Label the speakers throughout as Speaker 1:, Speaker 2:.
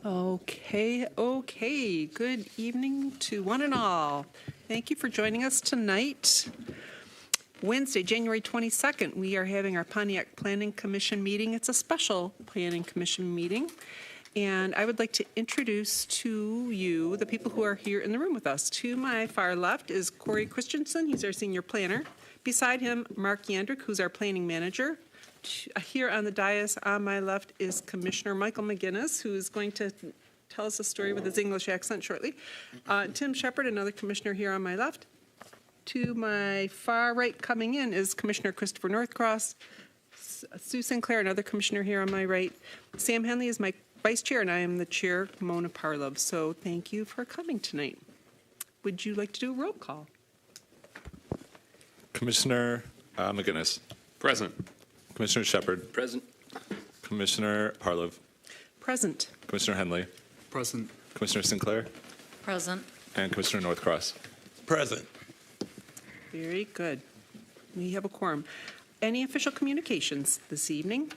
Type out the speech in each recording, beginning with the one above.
Speaker 1: Okay. Good evening to one and all. Thank you for joining us tonight. Wednesday, January 22nd, we are having our Pontiac Planning Commission meeting. It's a special Planning Commission meeting. And I would like to introduce to you the people who are here in the room with us. To my far left is Corey Christensen. He's our senior planner. Beside him, Mark Yandrick, who's our planning manager. Here on the dais on my left is Commissioner Michael McGinnis, who is going to tell us a story with his English accent shortly. Tim Shepard, another commissioner here on my left. To my far right coming in is Commissioner Christopher Northcross. Sue Sinclair, another commissioner here on my right. Sam Henley is my vice chair, and I am the chair, Mona Parlov. So thank you for coming tonight. Would you like to do a roll call?
Speaker 2: Commissioner McGinnis.
Speaker 3: Present.
Speaker 2: Commissioner Shepard.
Speaker 3: Present.
Speaker 2: Commissioner Parlov.
Speaker 1: Present.
Speaker 2: Commissioner Henley.
Speaker 3: Present.
Speaker 2: Commissioner Sinclair.
Speaker 4: Present.
Speaker 2: And Commissioner Northcross.
Speaker 3: Present.
Speaker 1: Very good. We have a quorum. Any official communications this evening?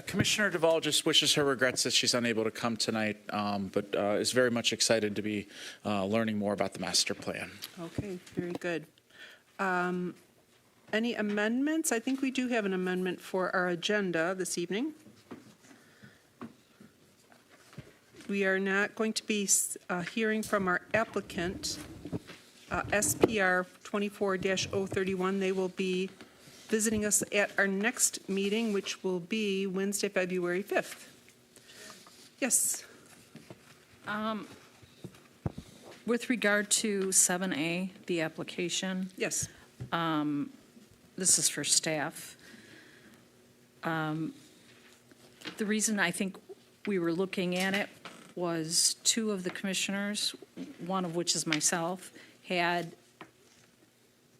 Speaker 5: Commissioner Duvall just wishes her regrets that she's unable to come tonight, but is very much excited to be learning more about the master plan.
Speaker 1: Okay, very good. Any amendments? I think we do have an amendment for our agenda this evening. We are not going to be hearing from our applicant, SPR 24-031. They will be visiting us at our next meeting, which will be Wednesday, February 5th. Yes.
Speaker 4: With regard to 7A, the application,
Speaker 1: Yes.
Speaker 4: this is for staff. The reason I think we were looking at it was two of the commissioners, one of which is myself, had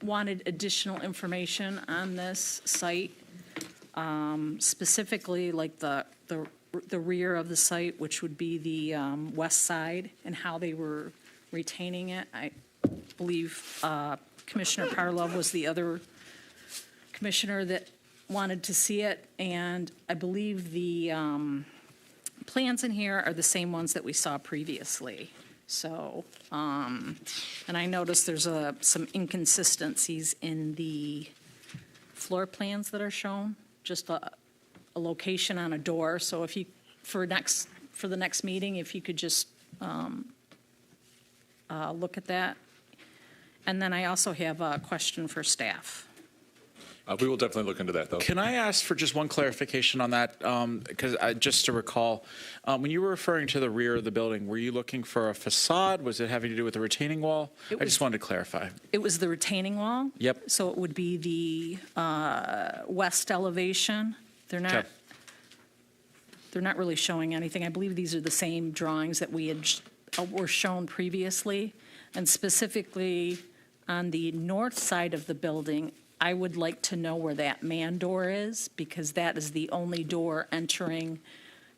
Speaker 4: wanted additional information on this site, specifically like the rear of the site, which would be the west side, and how they were retaining it. I believe Commissioner Parlov was the other commissioner that wanted to see it, and I believe the plans in here are the same ones that we saw previously. So, and I noticed there's some inconsistencies in the floor plans that are shown, just a location on a door. So if you, for the next meeting, if you could just look at that. And then I also have a question for staff.
Speaker 2: We will definitely look into that, though.
Speaker 5: Can I ask for just one clarification on that? Because just to recall, when you were referring to the rear of the building, were you looking for a facade? Was it having to do with the retaining wall? I just wanted to clarify.
Speaker 4: It was the retaining wall.
Speaker 5: Yep.
Speaker 4: So it would be the west elevation. They're not.
Speaker 5: Okay.
Speaker 4: They're not really showing anything. I believe these are the same drawings that we had were shown previously, and specifically on the north side of the building. I would like to know where that man door is, because that is the only door entering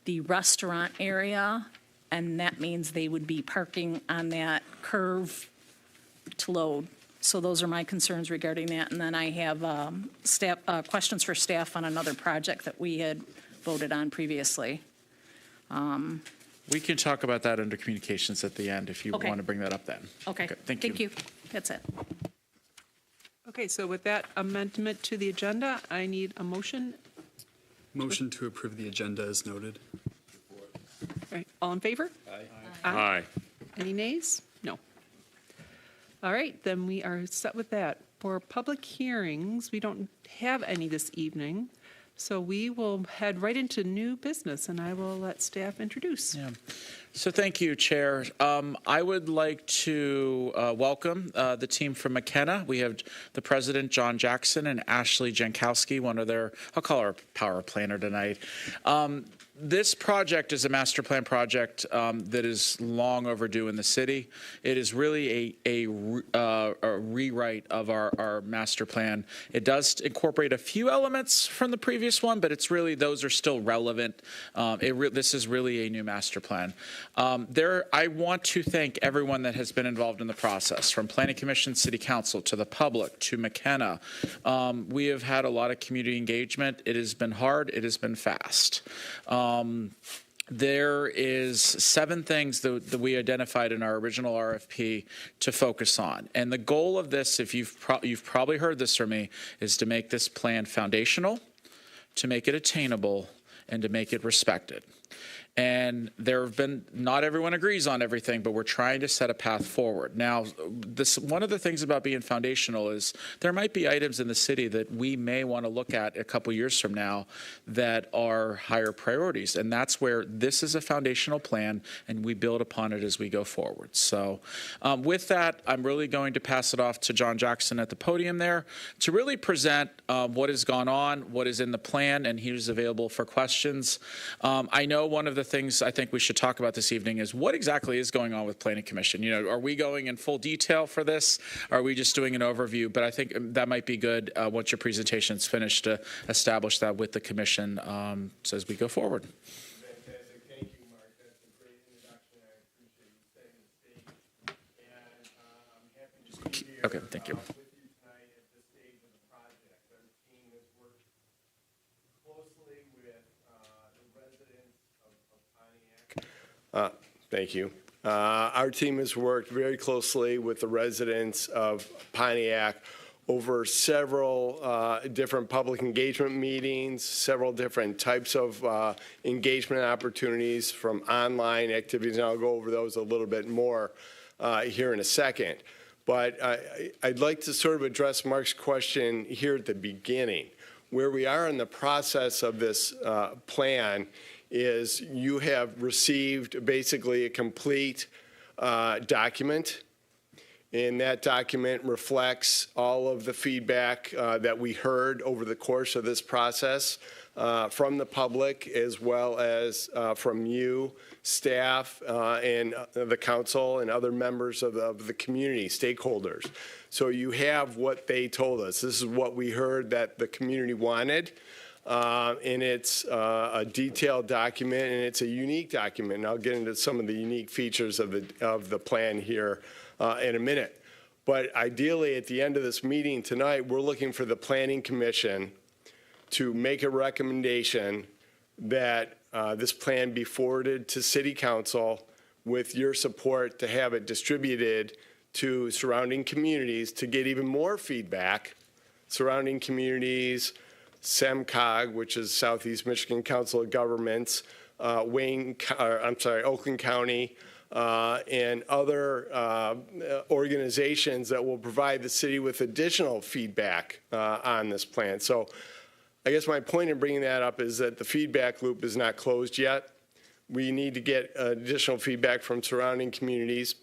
Speaker 4: the restaurant area, and that means they would be parking on that curve to load. So those are my concerns regarding that. And then I have staff questions for staff on another project that we had voted on previously.
Speaker 5: We can talk about that under communications at the end if you
Speaker 4: Okay.
Speaker 5: want to bring that up then.
Speaker 4: Okay.
Speaker 5: Thank you.
Speaker 4: That's it.
Speaker 1: Okay, so with that amendment to the agenda, I need a motion.
Speaker 3: Motion to approve the agenda as noted.
Speaker 1: All right, all in favor?
Speaker 3: Aye.
Speaker 1: Any nays? No. All right, then we are set with that. For public hearings, we don't have any this evening, so we will head right into new business, and I will let staff introduce.
Speaker 5: Yeah. So thank you, Chair. I would like to welcome the team from McKenna. We have the president, John Jackson, and Ashley Jankowski, one of their, I'll call her power planner tonight. This project is a master plan project that is long overdue in the city. It is really a rewrite of our master plan. It does incorporate a few elements from the previous one, but it's really, those are still relevant. This is really a new master plan. I want to thank everyone that has been involved in the process, from Planning Commission, City Council, to the public, to McKenna. We have had a lot of community engagement. It has been hard. It has been fast. There is 7 things that we identified in our original RFP to focus on. And the goal of this, if you've probably heard this from me, is to make this plan foundational, to make it attainable, and to make it respected. And there have been, not everyone agrees on everything, but we're trying to set a path forward. Now, one of the things about being foundational is there might be items in the city that we may want to look at a couple years from now that are higher priorities. And that's where this is a foundational plan, and we build upon it as we go forward. So with that, I'm really going to pass it off to John Jackson at the podium there to really present what has gone on, what is in the plan, and he's available for questions. I know one of the things I think we should talk about this evening is what exactly is going on with Planning Commission. You know, are we going in full detail for this? Are we just doing an overview? But I think that might be good once your presentation is finished to establish that with the commission as we go forward.
Speaker 6: Fantastic. Thank you, Mark. That's a great introduction. I appreciate you setting the stage. And I'm happy to be here
Speaker 5: Okay, thank you.
Speaker 6: with you tonight at this stage of the project. Our team has worked closely with the residents of Pontiac. Thank you. Our team has worked very closely with the residents of Pontiac over several different public engagement meetings, several different types of engagement opportunities from online activities, and I'll go over those a little bit more here in a second. But I'd like to sort of address Mark's question here at the beginning. Where we are in the process of this plan is you have received basically a complete document, and that document reflects all of the feedback that we heard over the course of this process from the public, as well as from you, staff, and the council and other members of the community, stakeholders. So you have what they told us. This is what we heard that the community wanted. And it's a detailed document, and it's a unique document. And I'll get into some of the unique features of the plan here in a minute. But ideally, at the end of this meeting tonight, we're looking for the Planning Commission to make a recommendation that this plan be forwarded to City Council with your support to have it distributed to surrounding communities to get even more feedback. Surrounding communities, SEMCOG, which is Southeast Michigan Council of Governments, Oakland County, and other organizations that will provide the city with additional feedback on this plan. So I guess my point in bringing that up is that the feedback loop is not closed yet. We need to get additional feedback from surrounding communities.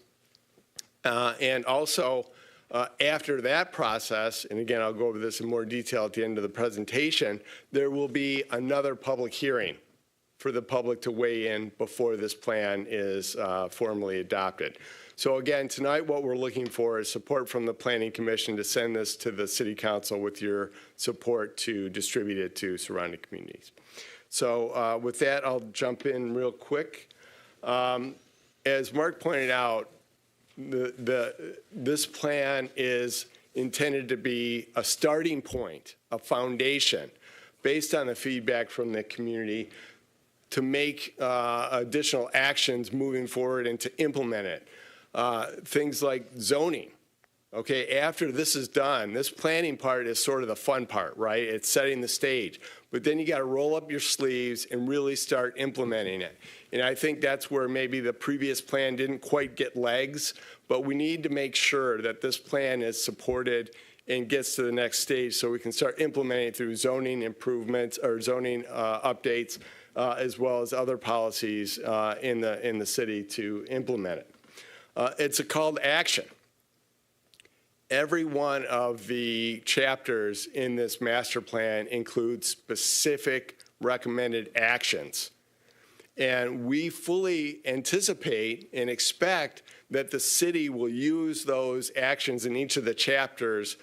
Speaker 6: And also, after that process, and again, I'll go over this in more detail at the end of the presentation, there will be another public hearing for the public to weigh in before this plan is formally adopted. So again, tonight what we're looking for is support from the Planning Commission to send this to the City Council with your support to distribute it to surrounding communities. So with that, I'll jump in real quick. As Mark pointed out, this plan is intended to be a starting point, a foundation, based on the feedback from the community to make additional actions moving forward and to implement it. Things like zoning. Okay, after this is done, this planning part is sort of the fun part, right? It's setting the stage. But then you got to roll up your sleeves and really start implementing it. And I think that's where maybe the previous plan didn't quite get legs, but we need to make sure that this plan is supported and gets to the next stage so we can start implementing it through zoning improvements or zoning updates, as well as other policies in the city to implement it. It's a call to action. Every one of the chapters in this master plan includes specific recommended actions. And we fully anticipate and expect that the city will use those actions in each of the chapters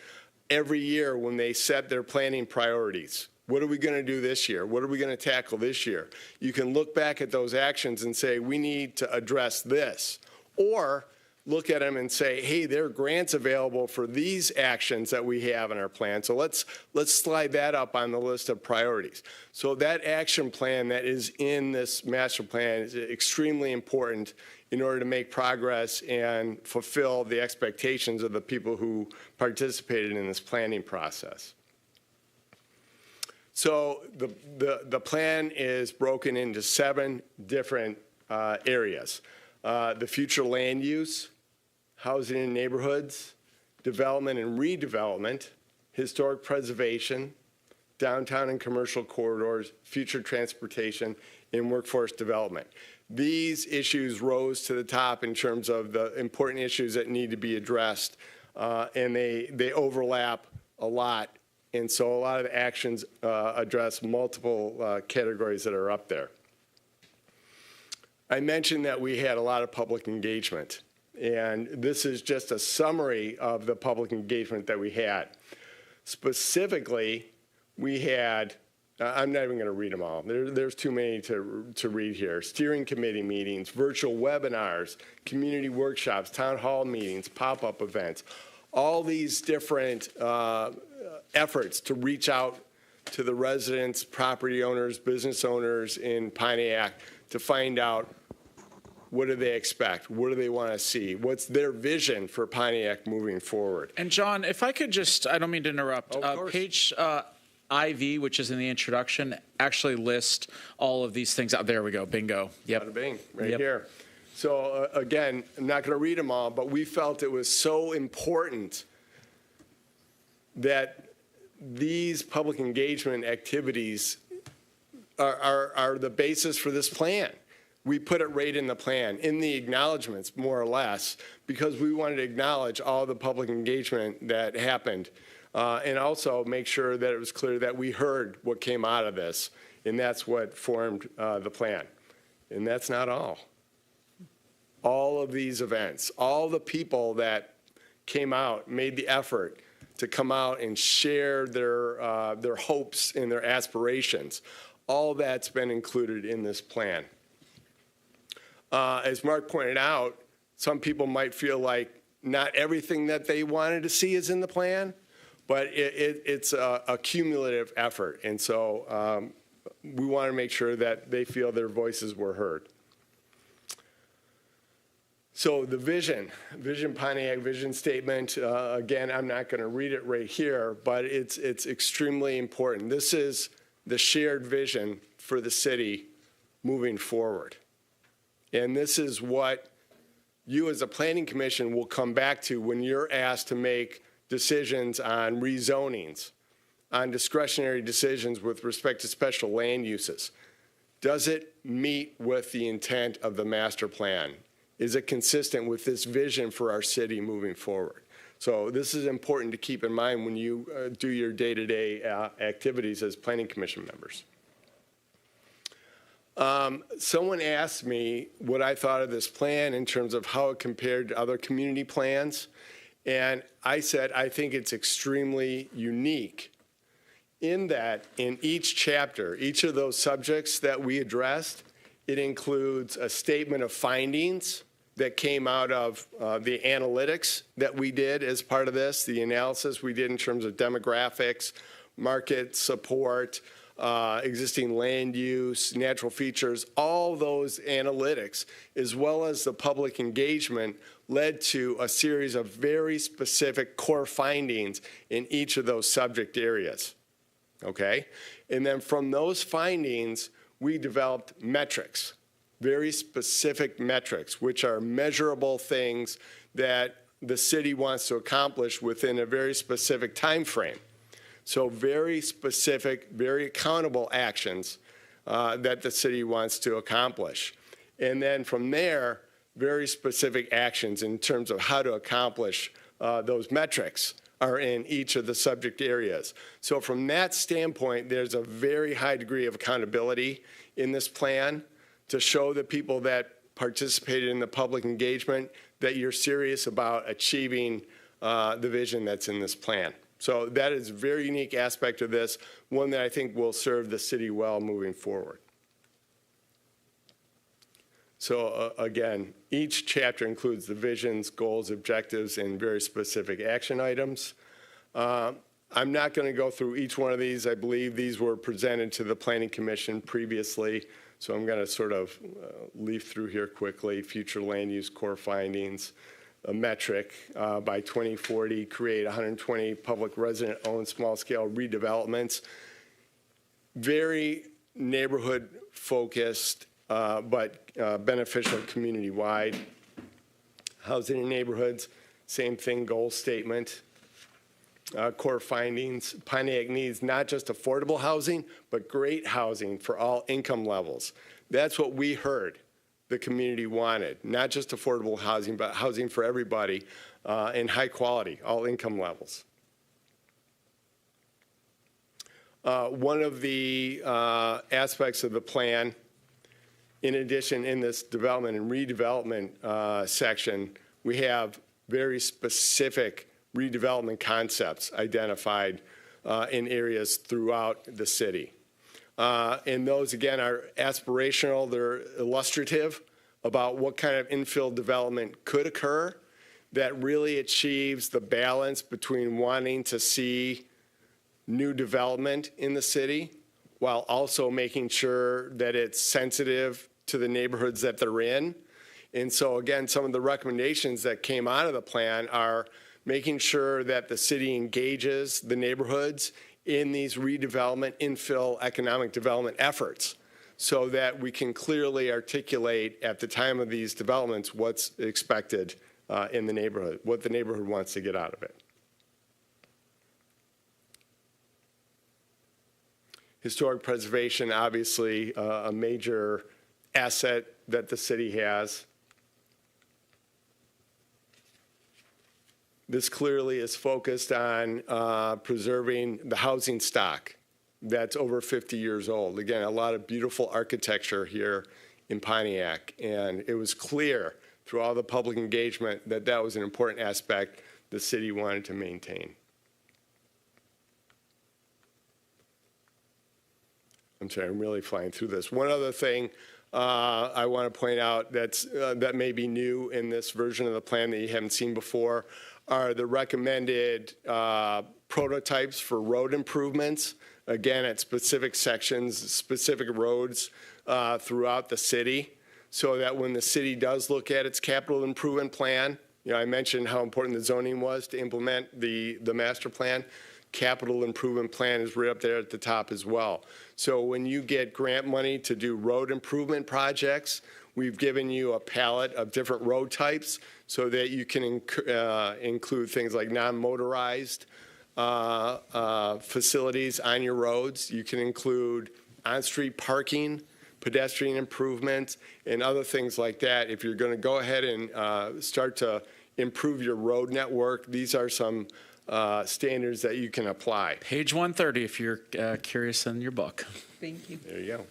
Speaker 6: every year when they set their planning priorities. What are we going to do this year? What are we going to tackle this year? You can look back at those actions and say, we need to address this. Or look at them and say, hey, there are grants available for these actions that we have in our plan. So let's slide that up on the list of priorities. So that action plan that is in this master plan is extremely important in order to make progress and fulfill the expectations of the people who participated in this planning process. So the plan is broken into 7 different areas. The future land use, housing and neighborhoods, development and redevelopment, historic preservation, downtown and commercial corridors, future transportation, and workforce development. These issues rose to the top in terms of the important issues that need to be addressed, and they overlap a lot. And so a lot of the actions address multiple categories that are up there. I mentioned that we had a lot of public engagement, and this is just a summary of the public engagement that we had. Specifically, we had, I'm not even going to read them all. There's too many to read here. Steering committee meetings, virtual webinars, community workshops, town hall meetings, pop-up events, all these different efforts to reach out to the residents, property owners, business owners in Pontiac to find out what do they expect, what do they want to see, what's their vision for Pontiac moving forward.
Speaker 5: And John, if I could just, I don't mean to interrupt,
Speaker 6: Of course.
Speaker 5: page IV, which is in the introduction, actually lists all of these things out. There we go, bingo. Yep.
Speaker 6: Bada bing, right
Speaker 5: Yep.
Speaker 6: here. So again, I'm not going to read them all, but we felt it was so important that these public engagement activities are the basis for this plan. We put it right in the plan, in the acknowledgments, more or less, because we wanted to acknowledge all the public engagement that happened, and also make sure that it was clear that we heard what came out of this, and that's what formed the plan. And that's not all. All of these events, all the people that came out, made the effort to come out and share their hopes and their aspirations, all that's been included in this plan. As Mark pointed out, some people might feel like not everything that they wanted to see is in the plan, but it's a cumulative effort. And so we want to make sure that they feel their voices were heard. So the Vision Pontiac vision statement, again, I'm not going to read it right here, but it's extremely important. This is the shared vision for the city moving forward. And this is what you as a planning commission will come back to when you're asked to make decisions on rezonings, on discretionary decisions with respect to special land uses. Does it meet with the intent of the master plan? Is it consistent with this vision for our city moving forward? So this is important to keep in mind when you do your day-to-day activities as planning commission members. Someone asked me what I thought of this plan in terms of how it compared to other community plans. And I said, I think it's extremely unique in that in each chapter, each of those subjects that we addressed, it includes a statement of findings that came out of the analytics that we did as part of this, the analysis we did in terms of demographics, market support, existing land use, natural features, all those analytics, as well as the public engagement, led to a series of very specific core findings in each of those subject areas. Okay? And then from those findings, we developed metrics, very specific metrics, which are measurable things that the city wants to accomplish within a very specific time frame. So very specific, very accountable actions that the city wants to accomplish. And then from there, very specific actions in terms of how to accomplish those metrics are in each of the subject areas. So from that standpoint, there's a very high degree of accountability in this plan to show the people that participated in the public engagement that you're serious about achieving the vision that's in this plan. So that is a very unique aspect of this, one that I think will serve the city well moving forward. So again, each chapter includes the visions, goals, objectives, and very specific action items. I'm not going to go through each one of these. I believe these were presented to the Planning Commission previously, so I'm going to sort of leaf through here quickly. Future land use core findings, a metric by 2040, create 120 public resident-owned small-scale redevelopments. Very neighborhood-focused, but beneficial community-wide. Housing in neighborhoods, same thing, goal statement. Core findings, Pontiac needs not just affordable housing, but great housing for all income levels. That's what we heard the community wanted, not just affordable housing, but housing for everybody and high quality, all income levels. One of the aspects of the plan, in addition, in this development and redevelopment section, we have very specific redevelopment concepts identified in areas throughout the city. And those, again, are aspirational. They're illustrative about what kind of infill development could occur that really achieves the balance between wanting to see new development in the city while also making sure that it's sensitive to the neighborhoods that they're in. And so, again, some of the recommendations that came out of the plan are making sure that the city engages the neighborhoods in these redevelopment, infill economic development efforts so that we can clearly articulate at the time of these developments what's expected in the neighborhood, what the neighborhood wants to get out of it. Historic preservation, obviously, a major asset that the city has. This clearly is focused on preserving the housing stock that's over 50 years old. Again, a lot of beautiful architecture here in Pontiac, and it was clear through all the public engagement that that was an important aspect the city wanted to maintain. I'm sorry, I'm really flying through this. One other thing I want to point out that may be new in this version of the plan that you haven't seen before are the recommended prototypes for road improvements, again, at specific sections, specific roads throughout the city, so that when the city does look at its capital improvement plan, I mentioned how important the zoning was to implement the master plan. Capital improvement plan is right up there at the top as well. So when you get grant money to do road improvement projects, we've given you a palette of different road types so that you can include things like non-motorized facilities on your roads. You can include on-street parking, pedestrian improvements, and other things like that. If you're going to go ahead and start to improve your road network, these are some standards that you can apply.
Speaker 5: Page 130 if you're curious in your book.
Speaker 1: Thank you.
Speaker 6: There you go.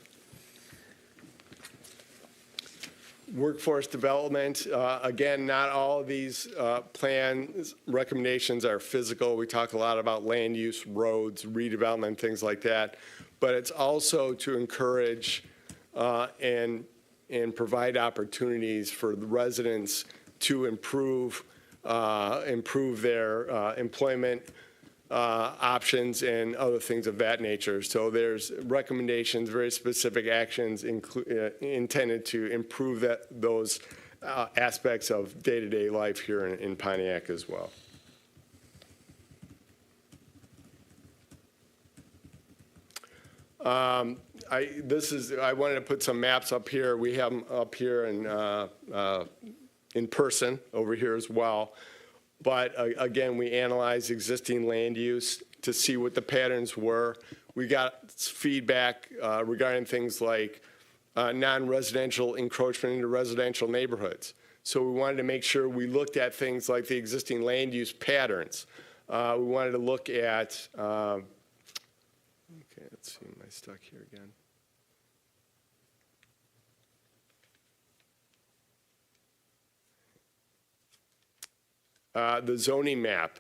Speaker 6: Workforce development, again, not all of these plan recommendations are physical. We talk a lot about land use, roads, redevelopment, things like that. But it's also to encourage and provide opportunities for the residents to improve their employment options and other things of that nature. So there's recommendations, very specific actions intended to improve those aspects of day-to-day life here in Pontiac as well. I wanted to put some maps up here. We have them up here in person over here as well. But again, we analyzed existing land use to see what the patterns were. We got feedback regarding things like non-residential encroachment into residential neighborhoods. So we wanted to make sure we looked at things like the existing land use patterns. We wanted to look at, okay, let's see, am I stuck here again? The zoning map.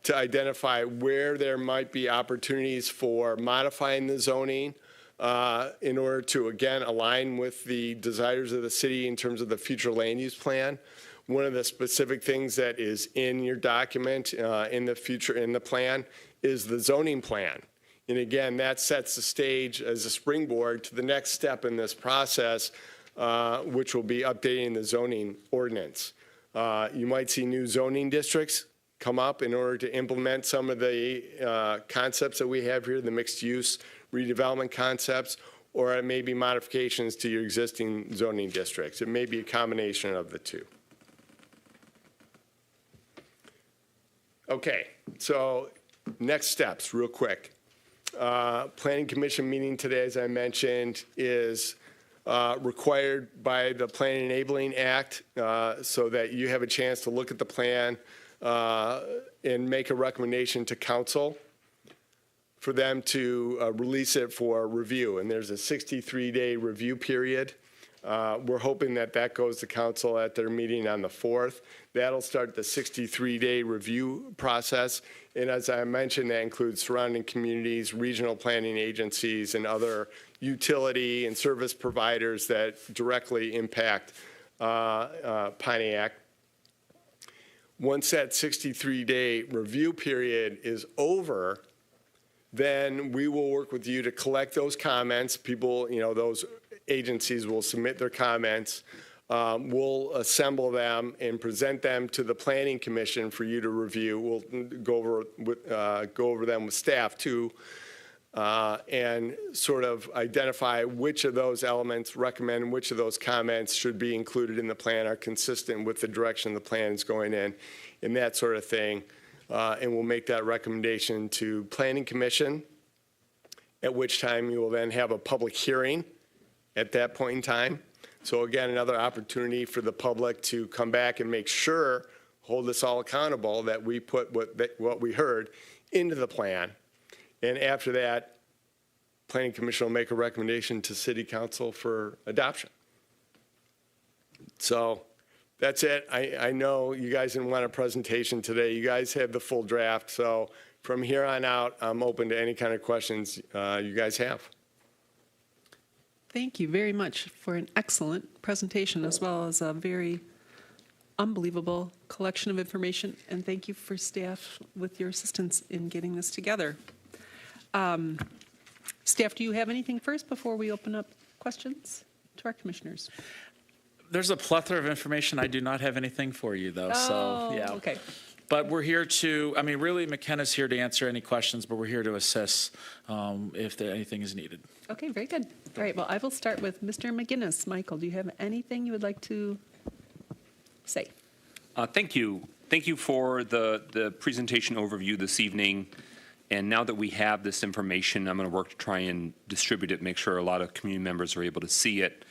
Speaker 6: to identify where there might be opportunities for modifying the zoning in order to, again, align with the desires of the city in terms of the future land use plan. One of the specific things that is in your document in the plan is the zoning plan. And again, that sets the stage as a springboard to the next step in this process, which will be updating the zoning ordinance. You might see new zoning districts come up in order to implement some of the concepts that we have here, the mixed-use redevelopment concepts, or it may be modifications to your existing zoning districts. It may be a combination of the two. Okay, so next steps, real quick. Planning Commission meeting today, as I mentioned, is required by the Plan Enabling Act so that you have a chance to look at the plan and make a recommendation to council for them to release it for review. And there's a 63-day review period. We're hoping that that goes to council at their meeting on the 4th. That'll start the 63-day review process. And as I mentioned, that includes surrounding communities, regional planning agencies, and other utility and service providers that directly impact Pontiac. Once that 63-day review period is over, then we will work with you to collect those comments. People, those agencies will submit their comments. We'll assemble them and present them to the Planning Commission for you to review. We'll go over them with staff too, and sort of identify which of those elements, recommend which of those comments should be included in the plan, are consistent with the direction the plan is going in, and that sort of thing. And we'll make that recommendation to Planning Commission, at which time you will then have a public hearing at that point in time. So again, another opportunity for the public to come back and make sure, hold us all accountable, that we put what we heard into the plan. And after that, Planning Commission will make a recommendation to City Council for adoption. So that's it. I know you guys didn't want a presentation today. You guys have the full draft. So from here on out, I'm open to any kind of questions you guys have.
Speaker 1: Thank you very much for an excellent presentation, as well as a very unbelievable collection of information. And thank you for staff with your assistance in getting this together. Staff, do you have anything first before we open up questions to our commissioners?
Speaker 5: There's a plethora of information. I do not have anything for you, though. So, yeah.
Speaker 1: Okay.
Speaker 5: But we're here to, really, McKenna's here to answer any questions, but we're here to assist if anything is needed.
Speaker 1: Okay, very good. All right, well, I will start with Mr. McGinnis. Michael, do you have anything you would like to say?
Speaker 7: Thank you. Thank you for the presentation overview this evening. And now that we have this information, I'm going to work to try and distribute it, make sure a lot of community members are able to see it.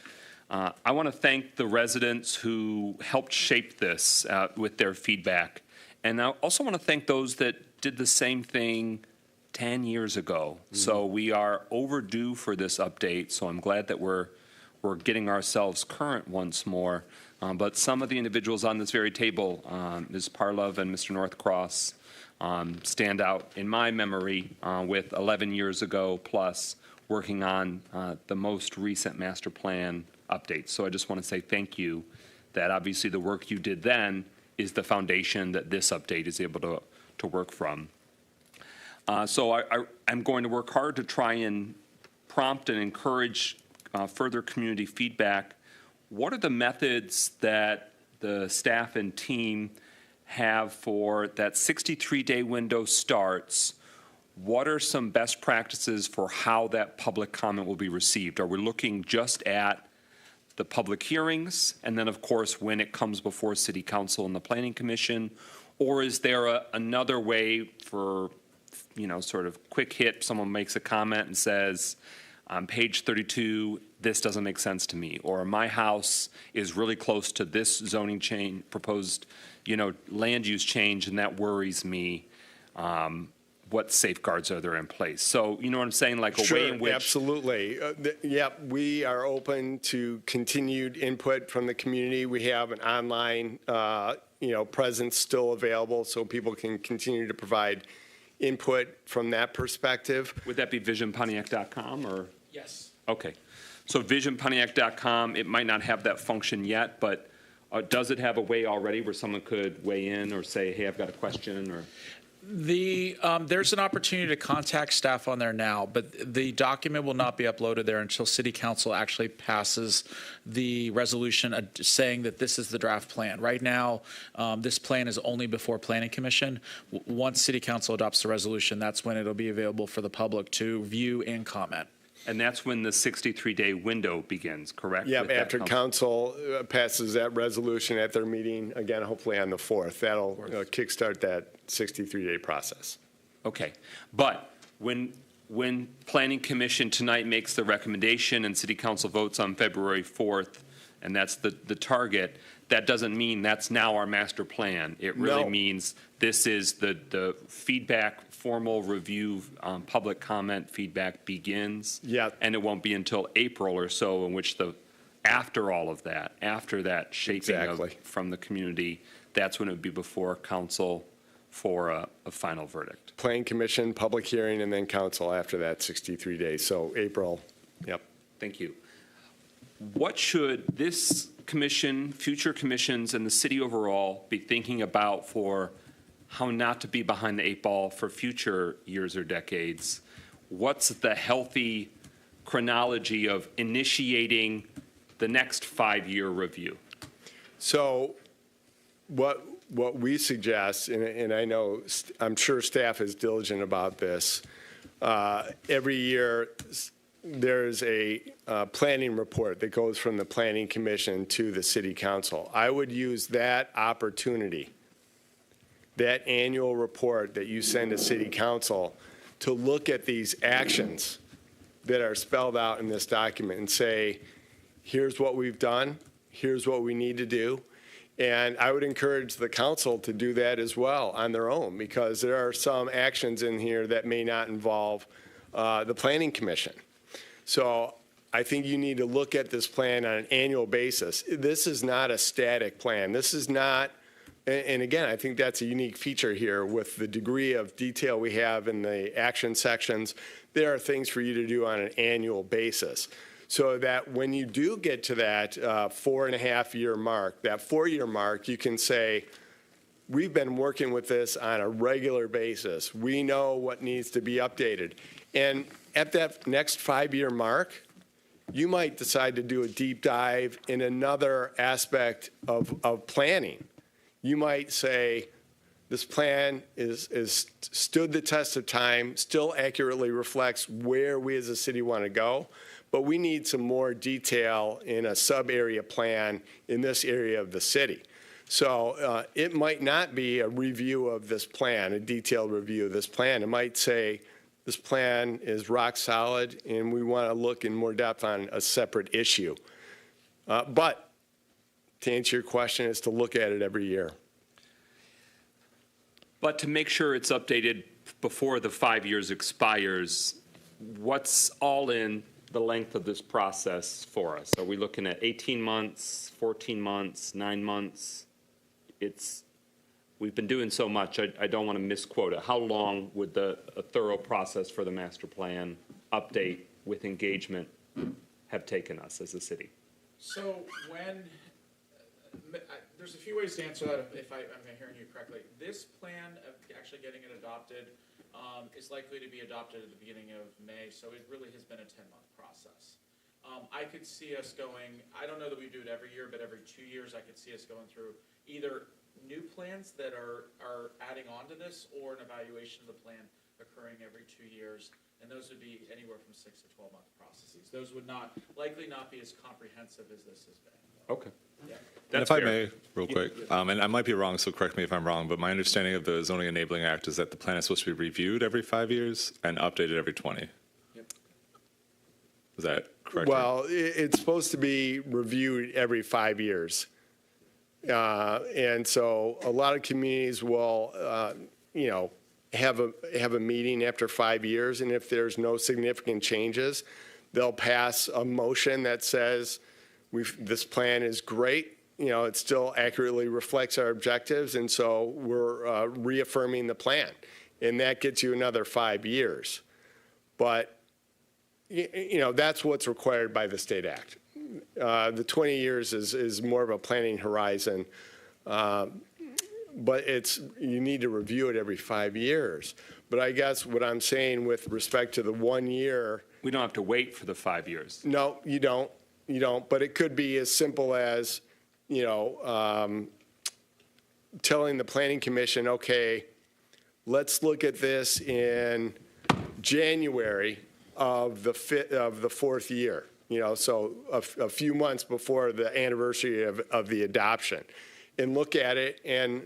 Speaker 7: I want to thank the residents who helped shape this with their feedback. And I also want to thank those that did the same thing 10 years ago. Mm-hmm. So we are overdue for this update. So I'm glad that we're getting ourselves current once more. But some of the individuals on this very table, Ms. Parlov and Mr. Northcross, stand out in my memory with 11 years ago plus working on the most recent master plan updates. So I just want to say thank you that obviously the work you did then is the foundation that this update is able to work from. So I'm going to work hard to try and prompt and encourage further community feedback. What are the methods that the staff and team have for that 63-day window starts? What are some best practices for how that public comment will be received? Are we looking just at the public hearings, and then, of course, when it comes before City Council and the Planning Commission? Or is there another way for, sort of quick hit, someone makes a comment and says, on page 32, this doesn't make sense to me, or my house is really close to this zoning change, proposed, land use change, and that worries me. What safeguards are there in place? So, you know what I'm saying? Like a way in which...
Speaker 6: Absolutely. We are open to continued input from the community. We have an online, presence still available so people can continue to provide input from that perspective.
Speaker 7: Would that be visionpontiac.com or?
Speaker 5: Yes.
Speaker 7: Okay. So visionpontiac.com, it might not have that function yet, but does it have a way already where someone could weigh in or say, hey, I've got a question or?
Speaker 5: There's an opportunity to contact staff on there now, but the document will not be uploaded there until City Council actually passes the resolution saying that this is the draft plan. Right now, this plan is only before Planning Commission. Once City Council adopts the resolution, that's when it'll be available for the public to view and comment.
Speaker 7: And that's when the 63-day window begins, correct?
Speaker 6: Yeah,
Speaker 7: With that
Speaker 6: after council passes that resolution at their meeting, again, hopefully on the 4th, that'll kickstart that 63-day process.
Speaker 7: Okay, but when Planning Commission tonight makes the recommendation and City Council votes on February 4th, and that's the target, that doesn't mean that's now our master plan. It really
Speaker 6: No.
Speaker 7: means this is the feedback, formal review, public comment feedback begins.
Speaker 6: Yeah.
Speaker 7: And it won't be until April or so in which after all of that, after that shaping
Speaker 6: Exactly.
Speaker 7: from the community, that's when it would be before council for a final verdict.
Speaker 6: Planning Commission, public hearing, and then council after that 63 days. So April, yep.
Speaker 7: Thank you. What should this commission, future commissions, and the city overall be thinking about for how not to be behind the 8 ball for future years or decades? What's the healthy chronology of initiating the next 5-year review?
Speaker 6: So what we suggest, and I know, I'm sure staff is diligent about this, every year there's a planning report that goes from the Planning Commission to the City Council. I would use that opportunity, that annual report that you send to City Council, to look at these actions that are spelled out in this document and say, here's what we've done, here's what we need to do. And I would encourage the council to do that as well on their own, because there are some actions in here that may not involve the Planning Commission. So I think you need to look at this plan on an annual basis. This is not a static plan. This is not, and again, I think that's a unique feature here with the degree of detail we have in the action sections. There are things for you to do on an annual basis, so that when you do get to that 4.5-year mark, that 4-year mark, you can say, we've been working with this on a regular basis. We know what needs to be updated. And at that next 5-year mark, you might decide to do a deep dive in another aspect of planning. You might say, this plan is stood the test of time, still accurately reflects where we as a city want to go, but we need some more detail in a sub-area plan in this area of the city. So it might not be a review of this plan, a detailed review of this plan. It might say, this plan is rock solid, and we want to look in more depth on a separate issue. But to answer your question, is to look at it every year.
Speaker 7: But to make sure it's updated before the 5 years expires, what's all in the length of this process for us? Are we looking at 18 months, 14 months, 9 months? We've been doing so much, I don't want to misquote it. How long would a thorough process for the master plan update with engagement have taken us as a city?
Speaker 5: So there's a few ways to answer that if I'm hearing you correctly. This plan of actually getting it adopted is likely to be adopted at the beginning of May, so it really has been a 10-month process. I could see us going, I don't know that we do it every year, but every 2 years I could see us going through either new plans that are adding on to this or an evaluation of the plan occurring every 2 years, and those would be anywhere from 6 to 12-month processes. Those would likely not be as comprehensive as this has been.
Speaker 7: Okay.
Speaker 5: Yeah.
Speaker 2: And
Speaker 7: That's
Speaker 2: if I
Speaker 7: fair.
Speaker 2: may, real quick, and I might be wrong, so correct me if I'm wrong, but my understanding of the Zoning Enabling Act is that the plan is supposed to be reviewed every 5 years and updated every 20.
Speaker 5: Yep.
Speaker 2: Is that correct?
Speaker 6: Well, it's supposed to be reviewed every 5 years. And so a lot of communities will, have a meeting after 5 years, and if there's no significant changes, they'll pass a motion that says, this plan is great, it still accurately reflects our objectives, and so we're reaffirming the plan. And that gets you another 5 years. But, that's what's required by the state act. The 20 years is more of a planning horizon, but you need to review it every 5 years. But I guess what I'm saying with respect to the 1 year.
Speaker 7: We don't have to wait for the 5 years.
Speaker 6: No, you don't. You don't. But it could be as simple as, telling the planning commission, okay, let's look at this in January of the fourth year. So a few months before the anniversary of the adoption, and look at it and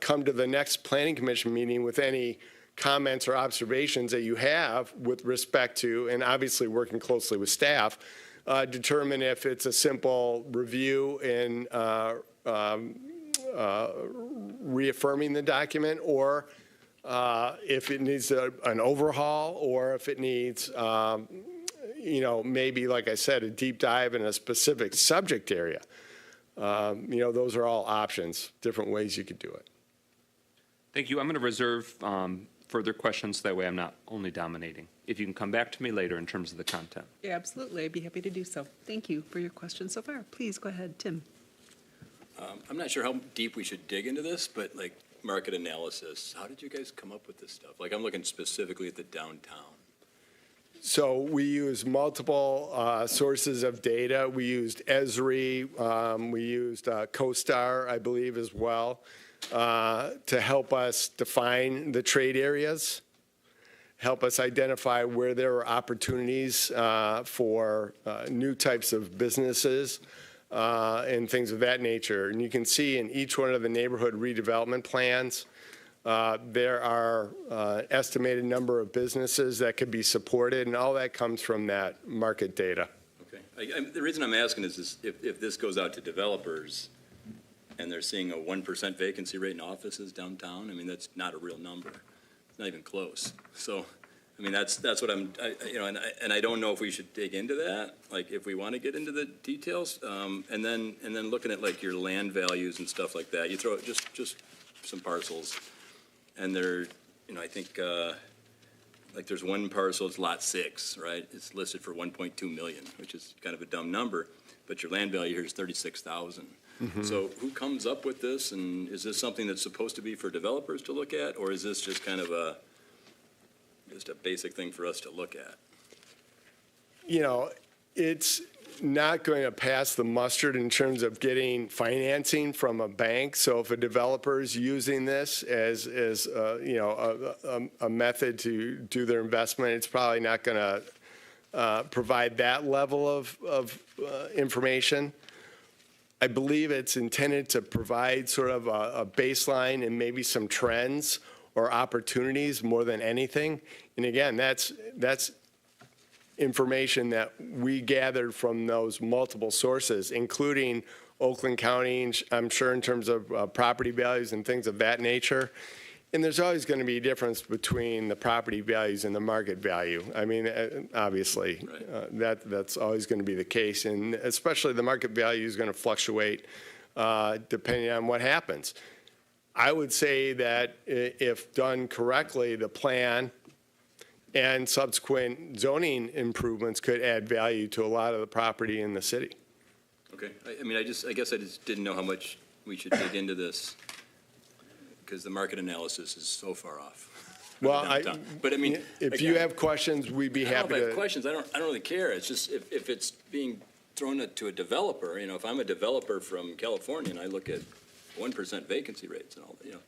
Speaker 6: come to the next planning commission meeting with any comments or observations that you have with respect to, and obviously working closely with staff, determine if it's a simple review and reaffirming the document, or if it needs an overhaul, or if it needs, maybe, like I said, a deep dive in a specific subject area. Those are all options, different ways you could do it.
Speaker 7: Thank you. I'm going to reserve further questions. That way I'm not only dominating. If you can come back to me later in terms of the content.
Speaker 1: Yeah, absolutely. I'd be happy to do so. Thank you for your questions so far. Please go ahead, Tim.
Speaker 8: I'm not sure how deep we should dig into this, but like market analysis, how did you guys come up with this stuff? Like, I'm looking specifically at the downtown.
Speaker 6: So we use multiple sources of data. We used Esri, we used CoStar, I believe, as well, to help us define the trade areas, help us identify where there are opportunities for new types of businesses and things of that nature. And you can see in each one of the neighborhood redevelopment plans, there are estimated number of businesses that could be supported, and all that comes from that market data.
Speaker 8: Okay. The reason I'm asking is if this goes out to developers and they're seeing a 1% vacancy rate in offices downtown, I mean, that's not a real number. It's not even close. So, I mean, that's what and I don't know if we should dig into that, like if we want to get into the details, and then looking at like your land values and stuff like that. You throw just some parcels. And they're, I think, like there's one parcel, it's lot 6, right? It's listed for 1.2 million, which is kind of a dumb number, but your land value here is 36,000. Mm-hmm. So who comes up with this, and is this something that's supposed to be for developers to look at, or is this just kind of just a basic thing for us to look at?
Speaker 6: It's not going to pass the mustard in terms of getting financing from a bank. So if a developer is using this as a method to do their investment, it's probably not going to provide that level of information. I believe it's intended to provide sort of a baseline and maybe some trends or opportunities more than anything. And again, that's information that we gathered from those multiple sources, including Oakland County, I'm sure, in terms of property values and things of that nature. And there's always going to be a difference between the property values and the market value. I mean, obviously, right. That's always going to be the case. And especially the market value is going to fluctuate depending on what happens. I would say that if done correctly, the plan and subsequent zoning improvements could add value to a lot of the property in the city.
Speaker 8: Okay. I guess I just didn't know how much we should dig into this, because the market analysis is so far off.
Speaker 6: Well,
Speaker 8: but I mean,
Speaker 6: if
Speaker 8: again,
Speaker 6: you have questions, we'd be happy to.
Speaker 8: If I have questions, I don't really care. It's just if it's being thrown to a developer, if I'm a developer from California and I look at 1% vacancy rates and all that,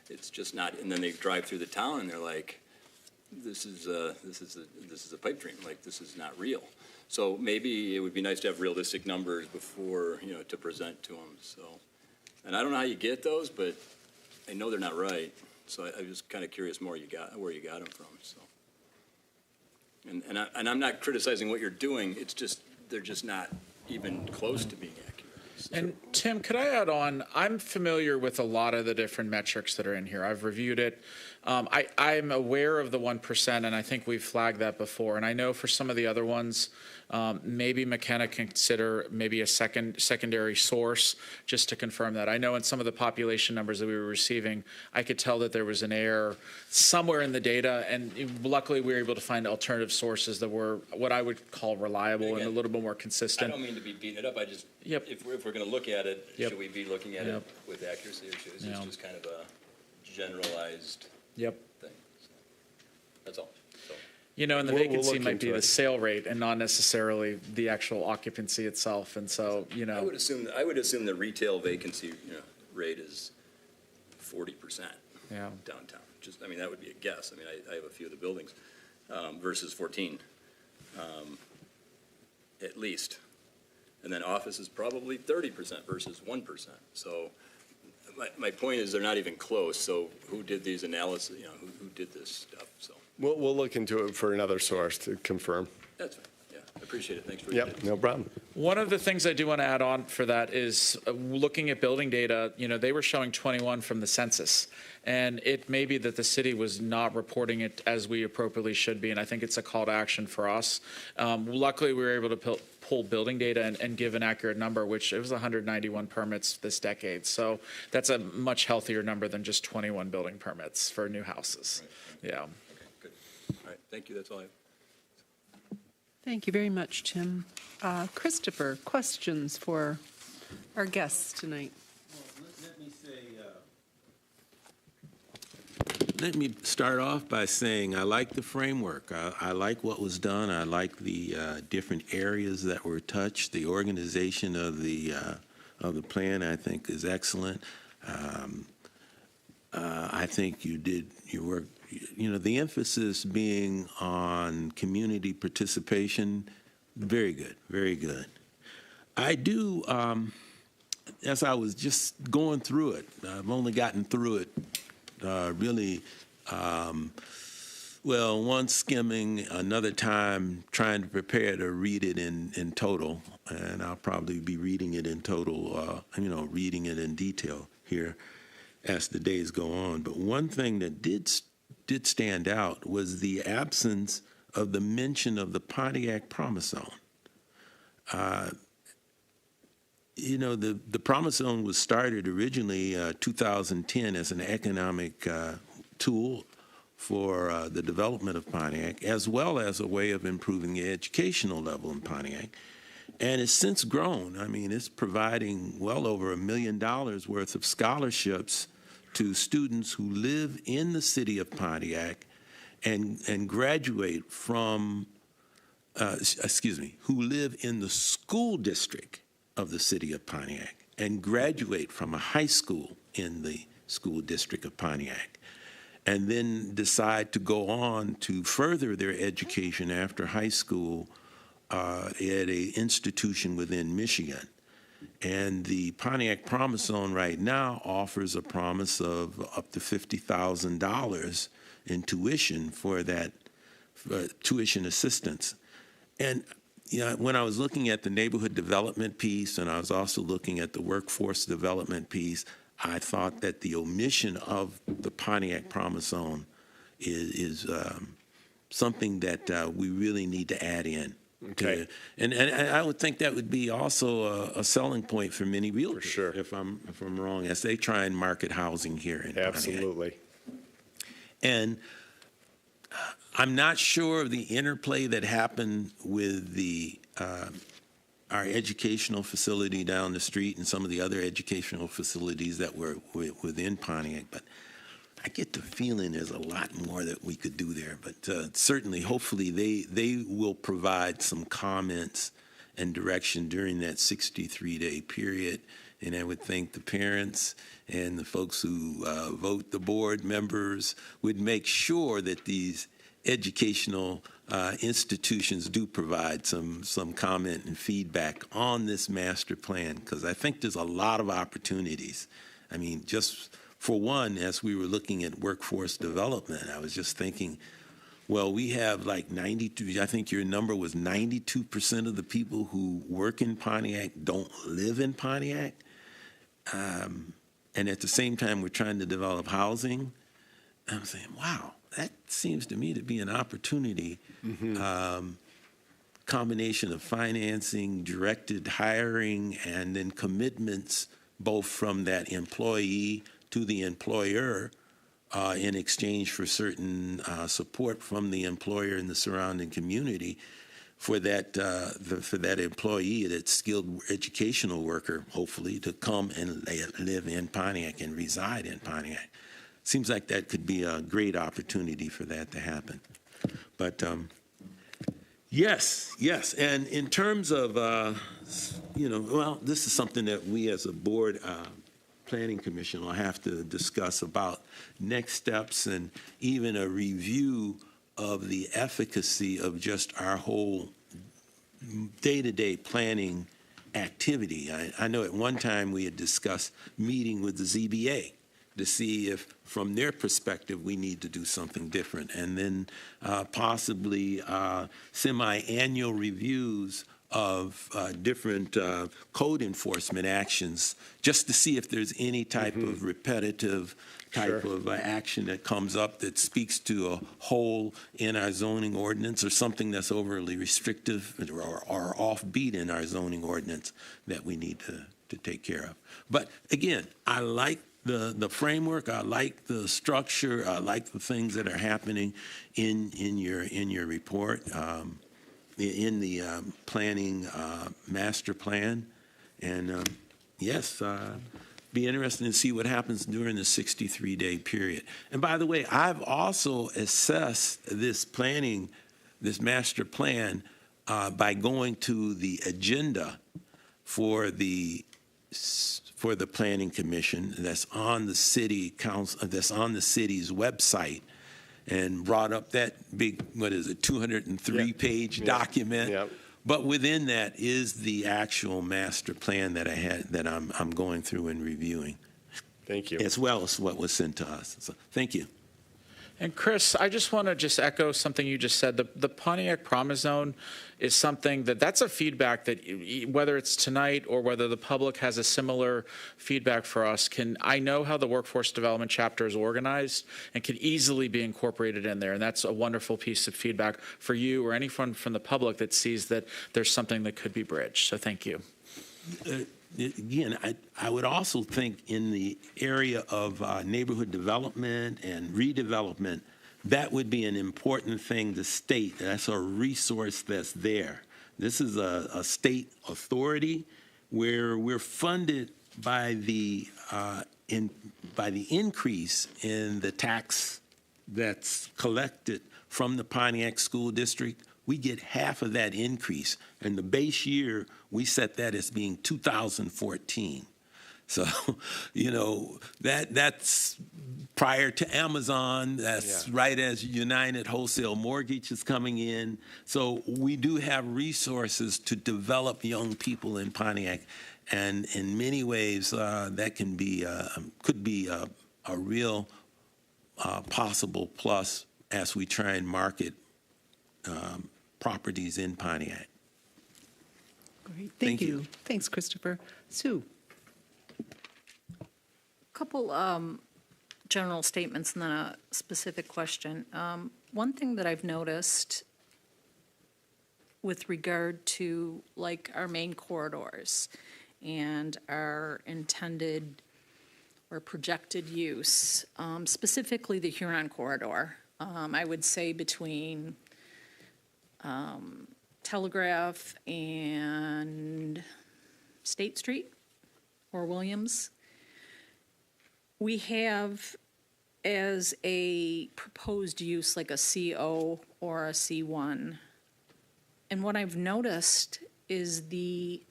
Speaker 8: it's just not. And then they drive through the town and they're like, this is a pipe dream. Like, this is not real. So maybe it would be nice to have realistic numbers before, to present to them. So, and I don't know how you get those, but I know they're not right. So I was kind of curious where you got them from. So, and I'm not criticizing what you're doing. It's just they're just not even close to being accurate.
Speaker 5: And Tim, could I add on? I'm familiar with a lot of the different metrics that are in here. I've reviewed it. I'm aware of the 1%, and I think we've flagged that before. And I know for some of the other ones, maybe McKenna can consider maybe a secondary source just to confirm that. I know in some of the population numbers that we were receiving, I could tell that there was an error somewhere in the data, and luckily we were able to find alternative sources that were what I would call reliable and a little bit more
Speaker 8: I
Speaker 5: consistent.
Speaker 8: don't mean to be beating it up, I just,
Speaker 5: Yep.
Speaker 8: if we're going to look at it,
Speaker 5: Yep.
Speaker 8: should we be looking at
Speaker 5: Yep.
Speaker 8: it with accuracy, or should it's
Speaker 5: Yeah.
Speaker 8: just kind of a generalized
Speaker 5: Yep.
Speaker 8: thing? So, that's all. So,
Speaker 5: You know, and the
Speaker 6: We'll
Speaker 5: vacancy
Speaker 6: look
Speaker 5: might
Speaker 6: into
Speaker 5: be the
Speaker 6: it.
Speaker 5: sale rate and not necessarily the actual occupancy itself. And so, you
Speaker 8: I
Speaker 5: know,
Speaker 8: would assume the retail vacancy, rate is 40%
Speaker 5: yeah.
Speaker 8: downtown. Just, I mean, that would be a guess. I mean, I have a few of the buildings, versus 14, at least. And then office is probably 30% versus 1%. So my point is they're not even close. So who did these analysis, who did this stuff? So
Speaker 6: We'll look into it for another source to confirm.
Speaker 8: that's fine. Yeah, I appreciate it. Thanks for your
Speaker 6: Yep, no problem.
Speaker 5: One of the things I do want to add on for that is looking at building data, they were showing 21 from the census. And it may be that the city was not reporting it as we appropriately should be. And I think it's a call to action for us. Luckily, we were able to pull building data and give an accurate number, which it was 191 permits this decade. So that's a much healthier number than just 21 building permits for new houses. Yeah.
Speaker 8: Okay, good. All right, thank you. That's all I have.
Speaker 1: Thank you very much, Tim. Christopher, questions for our guests tonight?
Speaker 9: Let me start off by saying I like the framework. I like what was done. I like the different areas that were touched. The organization of the plan, I think, is excellent. I think you did your work. The emphasis being on community participation, very good, very good. I do, as I was just going through it, I've only gotten through it really, once skimming, another time trying to prepare to read it in total, and I'll probably be reading it in total, reading it in detail here as the days go on. But one thing that did stand out was the absence of the mention of the Pontiac Promise Zone. The Promise Zone was started originally 2010 as an economic tool for the development of Pontiac, as well as a way of improving the educational level in Pontiac. And it's since grown. I mean, it's providing well over $1 million worth of scholarships to students who live in the city of Pontiac and graduate from, who live in the school district of the city of Pontiac and graduate from a high school in the school district of Pontiac, and then decide to go on to further their education after high school at an institution within Michigan. And the Pontiac Promise Zone right now offers a promise of up to $50,000 in tuition for that tuition assistance. And when I was looking at the neighborhood development piece, and I was also looking at the workforce development piece, I thought that the omission of the Pontiac Promise Zone is something that we really need to add in.
Speaker 6: Okay.
Speaker 9: And I would think that would be also a selling point for many realtors,
Speaker 6: For sure.
Speaker 9: if I'm wrong, as they try and market housing here in Pontiac.
Speaker 6: Absolutely.
Speaker 9: And I'm not sure of the interplay that happened with our educational facility down the street and some of the other educational facilities that were within Pontiac, but I get the feeling there's a lot more that we could do there. But certainly, hopefully, they will provide some comments and direction during that 63-day period. And I would think the parents and the folks who vote, the board members, would make sure that these educational institutions do provide some comment and feedback on this master plan, because I think there's a lot of opportunities. I mean, just for one, as we were looking at workforce development, I was just thinking Well, we have like 92, I think your number was 92% of the people who work in Pontiac don't live in Pontiac. And at the same time, we're trying to develop housing. I'm saying, wow, that seems to me to be an opportunity. Combination of financing, directed hiring, and then commitments both from that employee to the employer in exchange for certain support from the employer and the surrounding community for that for that employee, that skilled educational worker, hopefully, to come and live in Pontiac and reside in Pontiac. Seems like that could be a great opportunity for that to happen. But yes, and in terms of, well, this is something that we as a board planning commission will have to discuss about next steps and even a review of the efficacy of just our whole day-to-day planning activity. I know at one time we had discussed meeting with the ZBA to see if, from their perspective, we need to do something different, and then possibly semi-annual reviews of different code enforcement actions, just to see if there's any type of repetitive type of action that comes up that speaks to a hole in our zoning ordinance or something that's overly restrictive or offbeat in our zoning ordinance that we need to take care of. But again, I like the framework, I like the structure, I like the things that are happening in your report, in the planning master plan, and yes, be interested to see what happens during the 63-day period. And by the way, I've also assessed this master plan by going to the agenda for the planning commission that's on the city council, that's on the city's website, and brought up that big, 203-page document.
Speaker 6: Yep.
Speaker 9: But within that is the actual master plan that I had, that I'm going through and reviewing,
Speaker 6: Thank you.
Speaker 9: as well as what was sent to us. So, thank you.
Speaker 5: And Chris, I just want to echo something you just said. The Pontiac Promise Zone is something that's a feedback that, whether it's tonight or whether the public has a similar feedback for us, I know how the workforce development chapter is organized and can easily be incorporated in there. And that's a wonderful piece of feedback for you or anyone from the public that sees that there's something that could be bridged. So thank you.
Speaker 9: Again, I would also think in the area of neighborhood development and redevelopment, that would be an important thing to state. That's a resource that's there. This is a state authority where we're funded by the increase in the tax that's collected from the Pontiac School District. We get half of that increase, and the base year, we set that as being 2014. So, that's prior to Amazon. That's right as United Wholesale Mortgage is coming in. So we do have resources to develop young people in Pontiac, and in many ways, that can be could be a real possible plus as we try and market properties in Pontiac.
Speaker 1: Great,
Speaker 9: Thank
Speaker 1: thank you.
Speaker 9: you.
Speaker 1: Thanks, Christopher. Sue?
Speaker 4: Couple general statements and then a specific question. One thing that I've noticed with regard to like our main corridors and our intended or projected use, specifically the Huron corridor, I would say between Telegraph and State Street or Williams. We have as a proposed use like a CO or a C1. And what I've noticed is a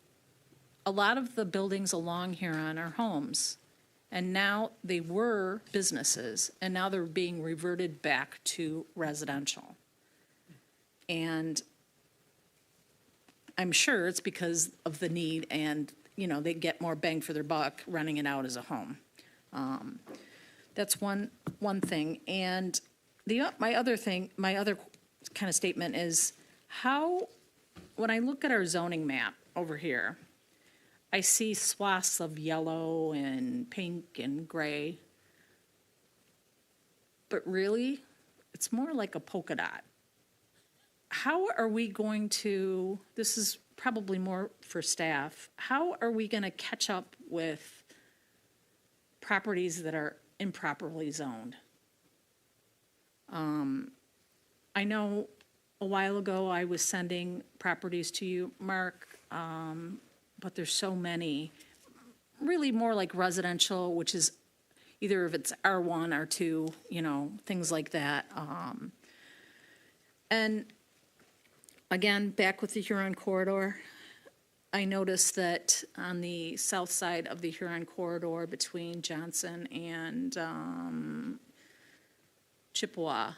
Speaker 4: lot of the buildings along Huron are homes. And now they were businesses, and now they're being reverted back to residential. And I'm sure it's because of the need and, they get more bang for their buck renting it out as a home. That's one thing. And My other kind of statement is when I look at our zoning map over here, I see swaths of yellow and pink and gray. But really, it's more like a polka dot. How are we going to, this is probably more for staff, how are we going to catch up with properties that are improperly zoned? I know a while ago I was sending properties to you, Mark, but there's so many, really more like residential, which is either if it's R1, R2, things like that. And again, back with the Huron corridor, I noticed that on the south side of the Huron corridor between Johnson and Chippewa,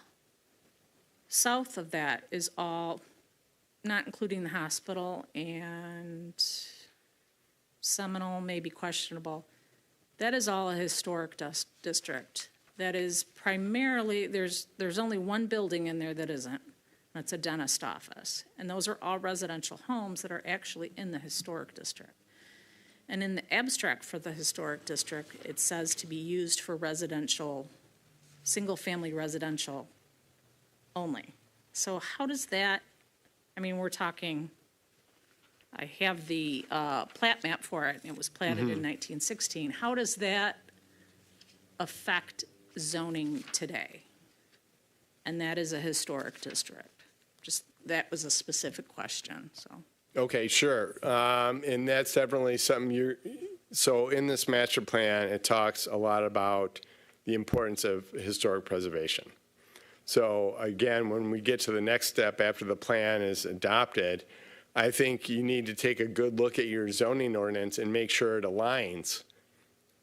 Speaker 4: south of that is all, not including the hospital, and Seminole may be questionable. That is all a historic district. That is primarily, there's only one building in there that isn't. That's a dentist office. And those are all residential homes that are actually in the historic district. And in the abstract for the historic district, it says to be used for residential, single-family residential only. So how does that, we're talking, I have the plat map for it, and it was platted in 1916. How does that affect zoning today? And that is a historic district. Just, that was a specific question, so.
Speaker 6: Okay, sure. And that's definitely something so in this master plan, it talks a lot about the importance of historic preservation. So again, when we get to the next step after the plan is adopted, I think you need to take a good look at your zoning ordinance and make sure it aligns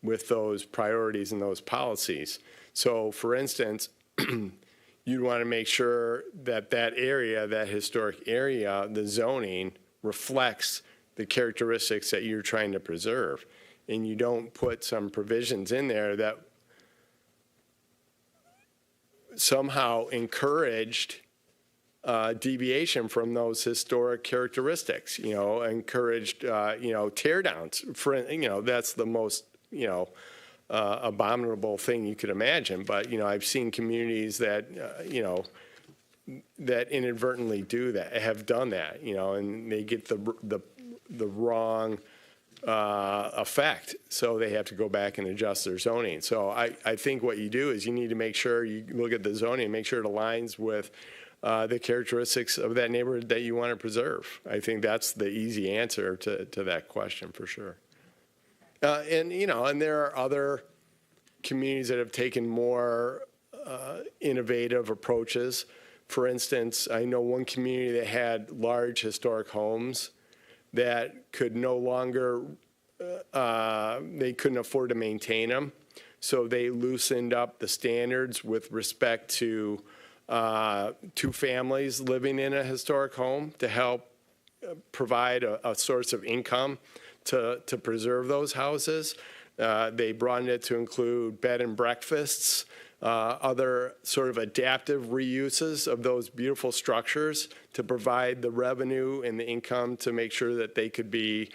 Speaker 6: with those priorities and those policies. So for instance, you'd want to make sure that area, that historic area, the zoning reflects the characteristics that you're trying to preserve. And you don't put some provisions in there that somehow encouraged deviation from those historic characteristics, encouraged, tear downs. That's the most, abominable thing you could imagine. But, I've seen communities that, that inadvertently do that, have done that, and they get the wrong effect. So they have to go back and adjust their zoning. So I think what you do is you need to make sure you look at the zoning and make sure it aligns with the characteristics of that neighborhood that you want to preserve. I think that's the easy answer to that question for sure. And there are other communities that have taken more innovative approaches. For instance, I know one community that had large historic homes that could no longer, they couldn't afford to maintain them. So they loosened up the standards with respect to two families living in a historic home to help provide a source of income to preserve those houses. They broadened it to include bed and breakfasts, other sort of adaptive reuses of those beautiful structures to provide the revenue and the income to make sure that they could be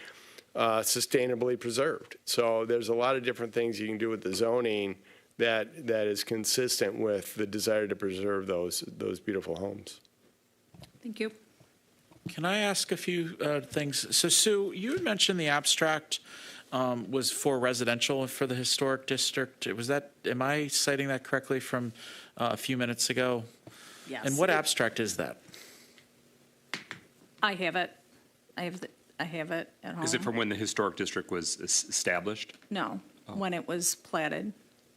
Speaker 6: sustainably preserved. So there's a lot of different things you can do with the zoning that is consistent with the desire to preserve those beautiful homes.
Speaker 4: Thank you.
Speaker 5: Can I ask a few things? So Sue, you had mentioned the abstract was for residential for the historic district. Was that, am I citing that correctly from a few minutes ago?
Speaker 4: Yes.
Speaker 5: And what abstract is that?
Speaker 4: I have it. I have it at home.
Speaker 7: Is it from when the historic district was established?
Speaker 4: No, when it was platted,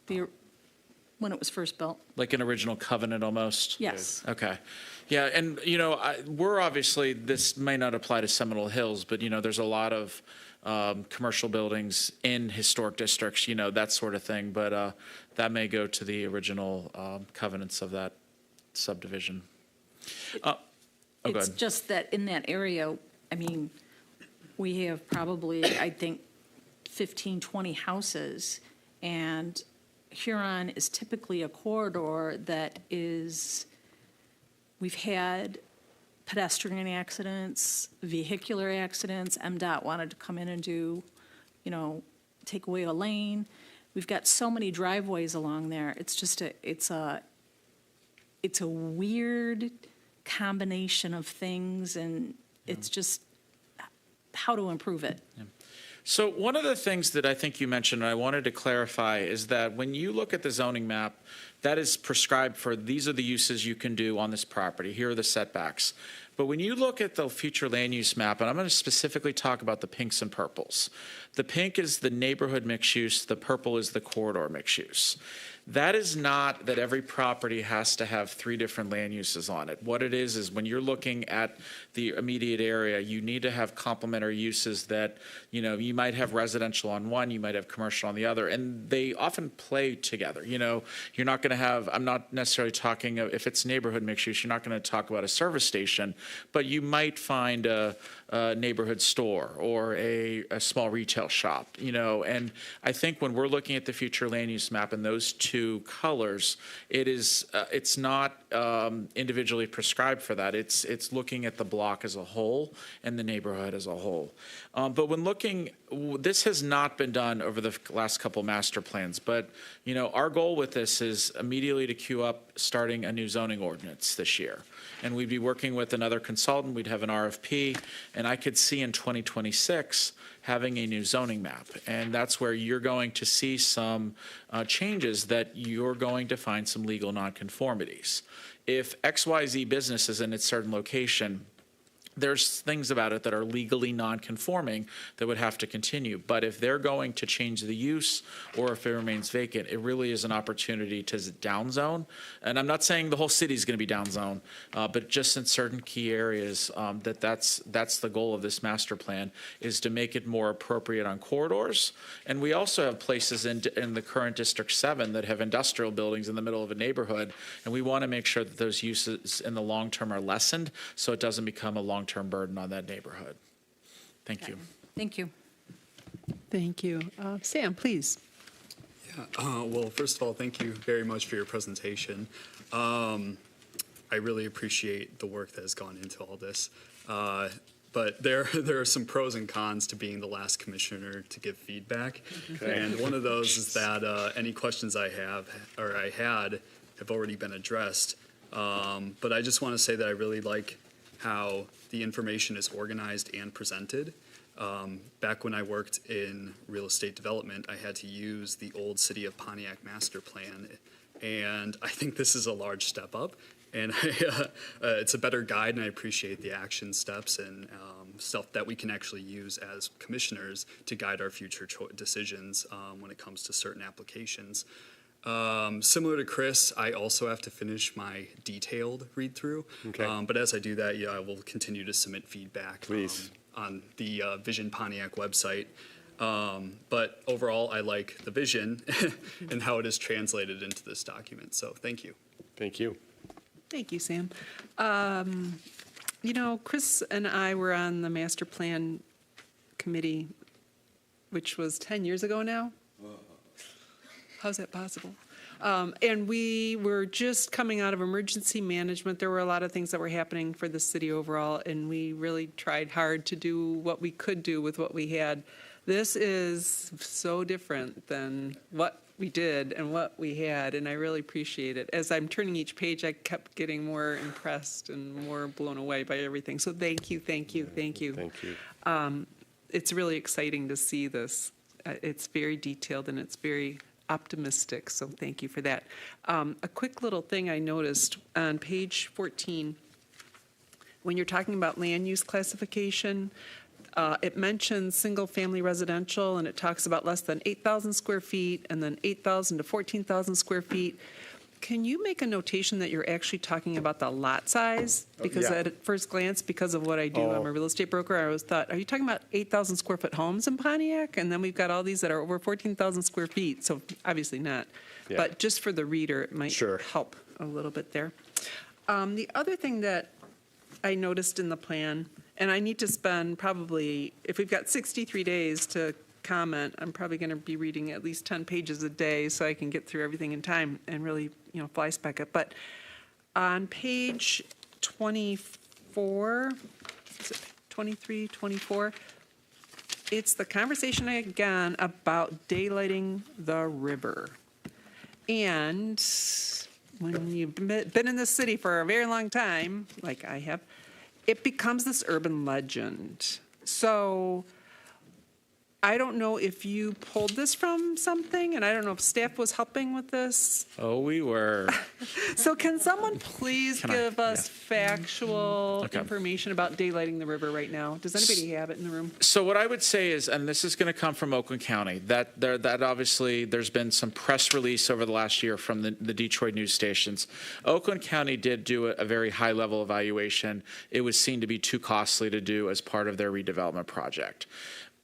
Speaker 4: when it was first built.
Speaker 5: Like an original covenant almost?
Speaker 4: Yes.
Speaker 5: Okay. Yeah, and, we're obviously, this may not apply to Seminole Hills, but, there's a lot of commercial buildings in historic districts, that sort of thing. But that may go to the original covenants of that subdivision. Go
Speaker 4: It's
Speaker 5: ahead.
Speaker 4: just that in that area, we have probably, I think, 15, 20 houses, and Huron is typically a corridor that is, we've had pedestrian accidents, vehicular accidents. MDOT wanted to come in and do, take away a lane. We've got so many driveways along there. It's just it's a weird combination of things, and it's just how to improve it.
Speaker 5: So one of the things that I think you mentioned, and I wanted to clarify, is that when you look at the zoning map, that is prescribed for these are the uses you can do on this property. Here are the setbacks. But when you look at the future land use map, and I'm going to specifically talk about the pinks and purples. The pink is the neighborhood mixed use. The purple is the corridor mixed use. That is not that every property has to have 3 different land uses on it. What it is when you're looking at the immediate area, you need to have complementary uses that, you might have residential on one, you might have commercial on the other, and they often play together. You're not going to have, I'm not necessarily talking, if it's neighborhood mixed use, you're not going to talk about a service station, but you might find a neighborhood store or a small retail shop, and I think when we're looking at the future land use map and those 2 colors, it's not individually prescribed for that. It's looking at the block as a whole and the neighborhood as a whole. But when looking, this has not been done over the last couple master plans, but our goal with this is immediately to queue up starting a new zoning ordinance this year. And we'd be working with another consultant, we'd have an RFP, and I could see in 2026 having a new zoning map. And that's where you're going to see some changes that you're going to find some legal nonconformities. If XYZ business is in a certain location, there's things about it that are legally non-conforming that would have to continue. But if they're going to change the use or if it remains vacant, it really is an opportunity to downzone. And I'm not saying the whole city is going to be downzone, but just in certain key areas, that's the goal of this master plan, is to make it more appropriate on corridors. And we also have places in the current District 7 that have industrial buildings in the middle of a neighborhood, and we want to make sure that those uses in the long term are lessened so it doesn't become a long-term burden on that neighborhood. Thank you.
Speaker 4: Thank you.
Speaker 1: Thank you. Sam, please.
Speaker 3: Well, first of all, thank you very much for your presentation. I really appreciate the work that has gone into all this. But there are some pros and cons to being the last commissioner to give feedback. And one of those is that any questions I had have already been addressed. But I just want to say that I really like how the information is organized and presented. Back when I worked in real estate development, I had to use the old City of Pontiac master plan, and I think this is a large step up, and it's a better guide, and I appreciate the action steps and stuff that we can actually use as commissioners to guide our future decisions when it comes to certain applications. Similar to Chris, I also have to finish my detailed read-through.
Speaker 6: Okay.
Speaker 3: But as I do that, I will continue to submit feedback.
Speaker 6: Please.
Speaker 3: On the Vision Pontiac website. But overall, I like the vision and how it is translated into this document. So thank you.
Speaker 6: Thank you.
Speaker 1: Thank you, Sam. Chris and I were on the master plan committee, which was 10 years ago now. How's that possible? And we were just coming out of emergency management. There were a lot of things that were happening for the city overall, and we really tried hard to do what we could do with what we had. This is so different than what we did and what we had, and I really appreciate it. As I'm turning each page, I kept getting more impressed and more blown away by everything. So thank you, thank you, thank you.
Speaker 6: Thank you.
Speaker 1: It's really exciting to see this. It's very detailed and it's very optimistic, so thank you for that. A quick little thing I noticed on page 14, when you're talking about land use classification, it mentions single-family residential, and it talks about less than 8,000 square feet, and then 8,000 to 14,000 square feet. Can you make a notation that you're actually talking about the lot size? Because
Speaker 6: yeah.
Speaker 1: at first glance, because of what I do, I'm a real estate broker, I always thought, are you talking about 8,000 square foot homes in Pontiac? And then we've got all these that are over 14,000 square feet, so obviously not.
Speaker 6: Yeah.
Speaker 1: But just for the reader, it might
Speaker 6: Sure.
Speaker 1: help a little bit there. The other thing that I noticed in the plan, and I need to spend probably, if we've got 63 days to comment. I'm probably going to be reading at least 10 pages a day so I can get through everything in time and really, fly spec it. But on page 24, is it 23, 24? It's the conversation again about daylighting the river. And when you've been in this city for a very long time, like I have, it becomes this urban legend. So I don't know if you pulled this from something, and I don't know if staff was helping with this.
Speaker 5: Oh, we were.
Speaker 1: So can someone please give us factual
Speaker 5: Okay.
Speaker 1: information about daylighting the river right now? Does anybody have it in the room?
Speaker 5: So what I would say is, and this is going to come from Oakland County, that obviously there's been some press release over the last year from the Detroit news stations. Oakland County did do a very high level evaluation. It was seen to be too costly to do as part of their redevelopment project.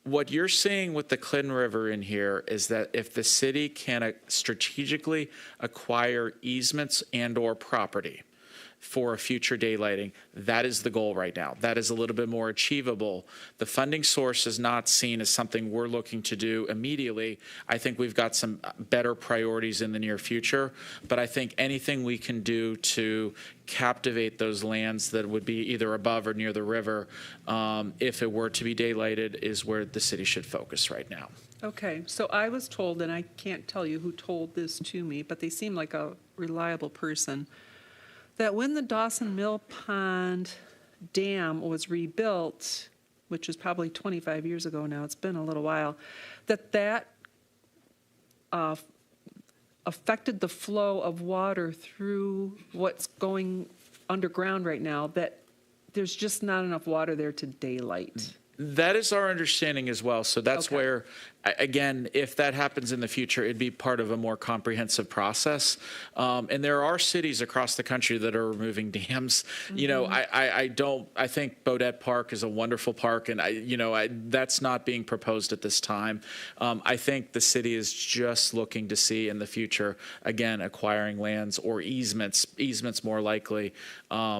Speaker 5: What you're seeing with the Clinton River in here is that if the city can strategically acquire easements and or property for a future daylighting, that is the goal right now. That is a little bit more achievable. The funding source is not seen as something we're looking to do immediately. I think we've got some better priorities in the near future, but I think anything we can do to captivate those lands that would be either above or near the river, if it were to be daylighted, is where the city should focus right now.
Speaker 1: Okay, so I was told, and I can't tell you who told this to me, but they seem like a reliable person, that when the Dawson Mill Pond Dam was rebuilt, which is probably 25 years ago now, it's been a little while, that affected the flow of water through what's going underground right now, that there's just not enough water there to daylight.
Speaker 5: That is our understanding as well. So that's
Speaker 1: Okay.
Speaker 5: where, again, if that happens in the future, it'd be part of a more comprehensive process. And there are cities across the country that are removing dams. You know, I think Bodette Park is a wonderful park, and that's not being proposed at this time. I think the city is just looking to see in the future, again, acquiring lands or easements more likely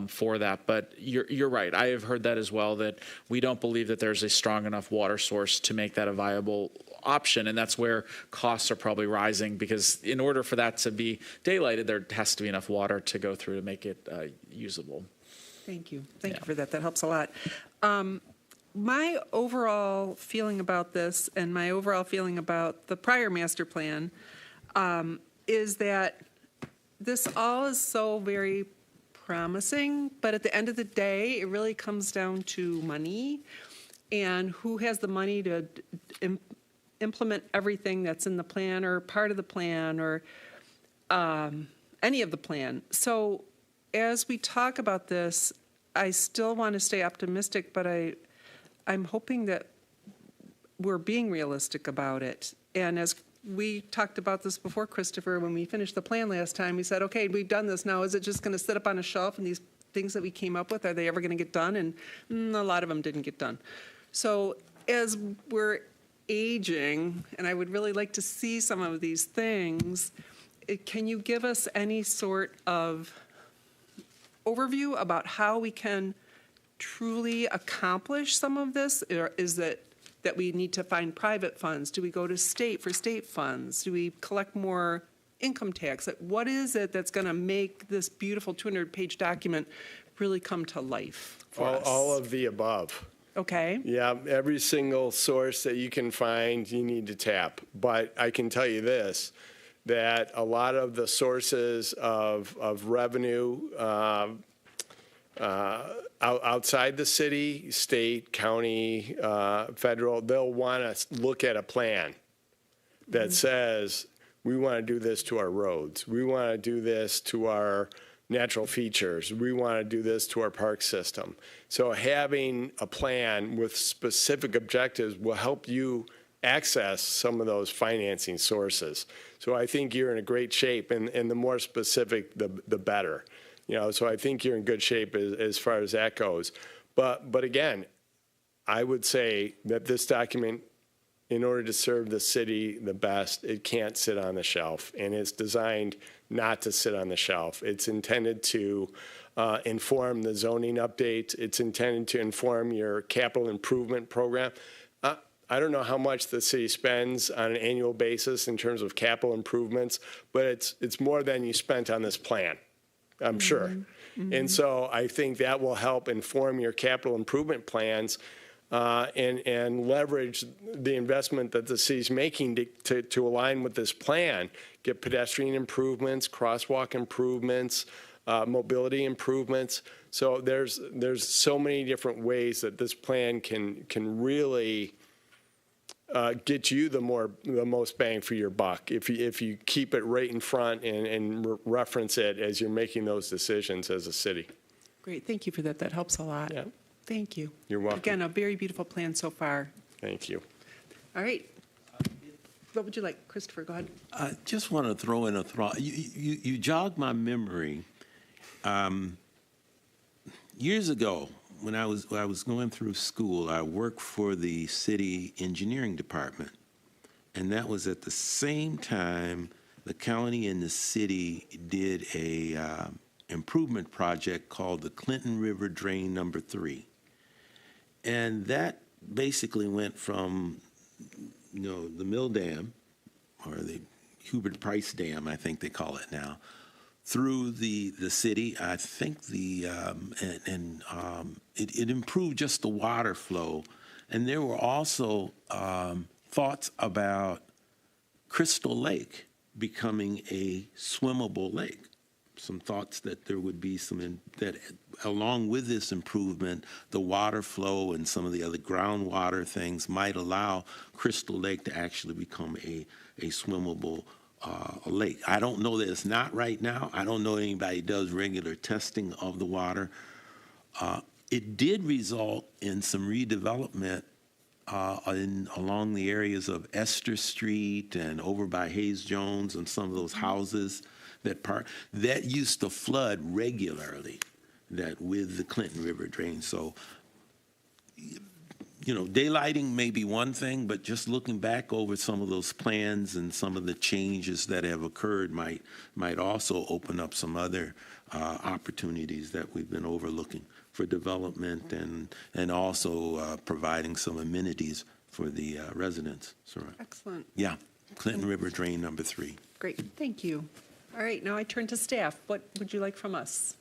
Speaker 5: for that. But you're right. I have heard that as well, that we don't believe that there's a strong enough water source to make that a viable option, and that's where costs are probably rising, because in order for that to be daylighted, there has to be enough water to go through to make it usable.
Speaker 1: Thank you. Thank you for that. That helps a lot. My overall feeling about this, and my overall feeling about the prior master plan, is that this all is so very promising, but at the end of the day, it really comes down to money and who has the money to implement everything that's in the plan or part of the plan or any of the plan. So as we talk about this, I still want to stay optimistic, but I'm hoping that we're being realistic about it. And as we talked about this before, Christopher, when we finished the plan last time, we said, okay, we've done this now. Is it just going to sit up on a shelf, and these things that we came up with, are they ever going to get done? And a lot of them didn't get done. So as we're aging, and I would really like to see some of these things, can you give us any sort of overview about how we can truly accomplish some of this? Or is it that we need to find private funds? Do we go to state for state funds? Do we collect more income tax? What is it that's going to make this beautiful 200-page document really come to life for us?
Speaker 6: All of the above.
Speaker 1: Okay.
Speaker 6: Yeah, every single source that you can find, you need to tap. But I can tell you this, that a lot of the sources of revenue outside the city, state, county, federal, they'll want to look at a plan that says, we want to do this to our roads. We want to do this to our natural features. We want to do this to our park system. So having a plan with specific objectives will help you access some of those financing sources. So I think you're in a great shape, and the more specific, the better. So I think you're in good shape as far as that goes. But again, I would say that this document, in order to serve the city the best, it can't sit on the shelf, and it's designed not to sit on the shelf. It's intended to inform the zoning updates. It's intended to inform your capital improvement program. I don't know how much the city spends on an annual basis in terms of capital improvements, but it's more than you spent on this plan, I'm sure. And so I think that will help inform your capital improvement plans and leverage the investment that the city's making to align with this plan, get pedestrian improvements, crosswalk improvements, mobility improvements. So there's so many different ways that this plan can really get you the most bang for your buck if you keep it right in front and reference it as you're making those decisions as a city.
Speaker 1: Great, thank you for that. That helps a lot.
Speaker 6: Yeah.
Speaker 1: Thank you.
Speaker 6: You're welcome.
Speaker 1: Again, a very beautiful plan so far.
Speaker 6: Thank you.
Speaker 1: All right. What would you like, Christopher? Go ahead.
Speaker 9: I just want to throw in a thought. You jogged my memory. Years ago, when I was going through school, I worked for the city engineering department, and that was at the same time the county and the city did a improvement project called the Clinton River Drain Number 3, and that basically went from the Mill Dam, or the Hubert Price Dam, I think they call it now, through the city. I think it improved just the water flow. And there were also thoughts about Crystal Lake becoming a swimmable lake. Some thoughts that there would be that along with this improvement, the water flow and some of the other groundwater things might allow Crystal Lake to actually become a swimmable lake. I don't know that it's not right now. I don't know anybody does regular testing of the water. It did result in some redevelopment along the areas of Esther Street and over by Hayes Jones and some of those houses that used to flood regularly, that with the Clinton River drain. So, daylighting may be one thing, but just looking back over some of those plans and some of the changes that have occurred might also open up some other opportunities that we've been overlooking for development and also providing some amenities for the residents. So,
Speaker 1: Excellent.
Speaker 9: yeah, Clinton River Drain Number 3.
Speaker 1: Great, thank you. All right, now I turn to staff. What would you like from us?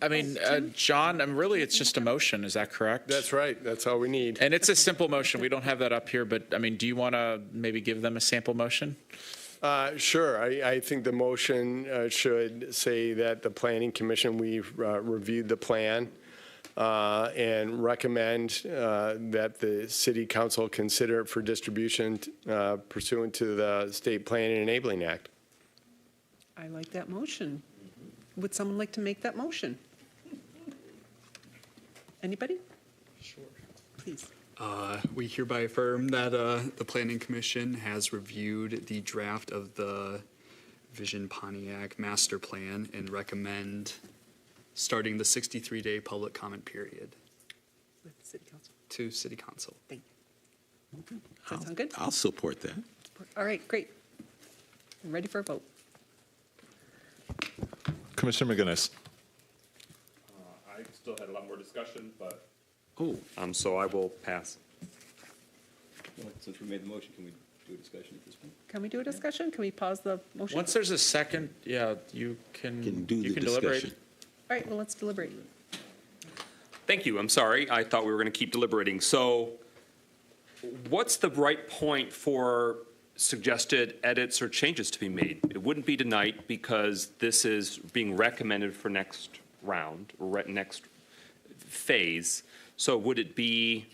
Speaker 5: I mean, John, really, it's just a motion. Is that correct?
Speaker 6: That's right. That's all we need.
Speaker 5: And it's a simple motion. We don't have that up here, but I mean, do you want to maybe give them a sample motion?
Speaker 6: Sure. I think the motion should say that the Planning Commission, we've reviewed the plan and recommend that the City Council consider it for distribution pursuant to the State Planning and Enabling Act.
Speaker 1: I like that motion. Would someone like to make that motion? Anybody?
Speaker 3: Sure.
Speaker 1: Please.
Speaker 3: We hereby affirm that the Planning Commission has reviewed the draft of the Vision Pontiac Master Plan and recommend starting the 63-day public comment period
Speaker 1: With City Council.
Speaker 3: to City Council.
Speaker 1: Thank you. Does that sound good?
Speaker 9: I'll support that.
Speaker 1: All right, great. I'm ready for a vote.
Speaker 2: Commissioner McGinnis.
Speaker 7: I still had a lot more discussion, but,
Speaker 9: Oh,
Speaker 7: so I will pass.
Speaker 8: Well, since we made the motion, can we do a discussion at this point?
Speaker 1: Can we do a discussion? Can we pause the motion?
Speaker 5: Once there's a second, yeah, you can
Speaker 9: do the
Speaker 5: deliberate.
Speaker 9: discussion.
Speaker 1: All right, well, let's deliberate.
Speaker 7: Thank you. I'm sorry. I thought we were going to keep deliberating. So what's the right point for suggested edits or changes to be made? It wouldn't be tonight because this is being recommended for next round, or next phase. So would it be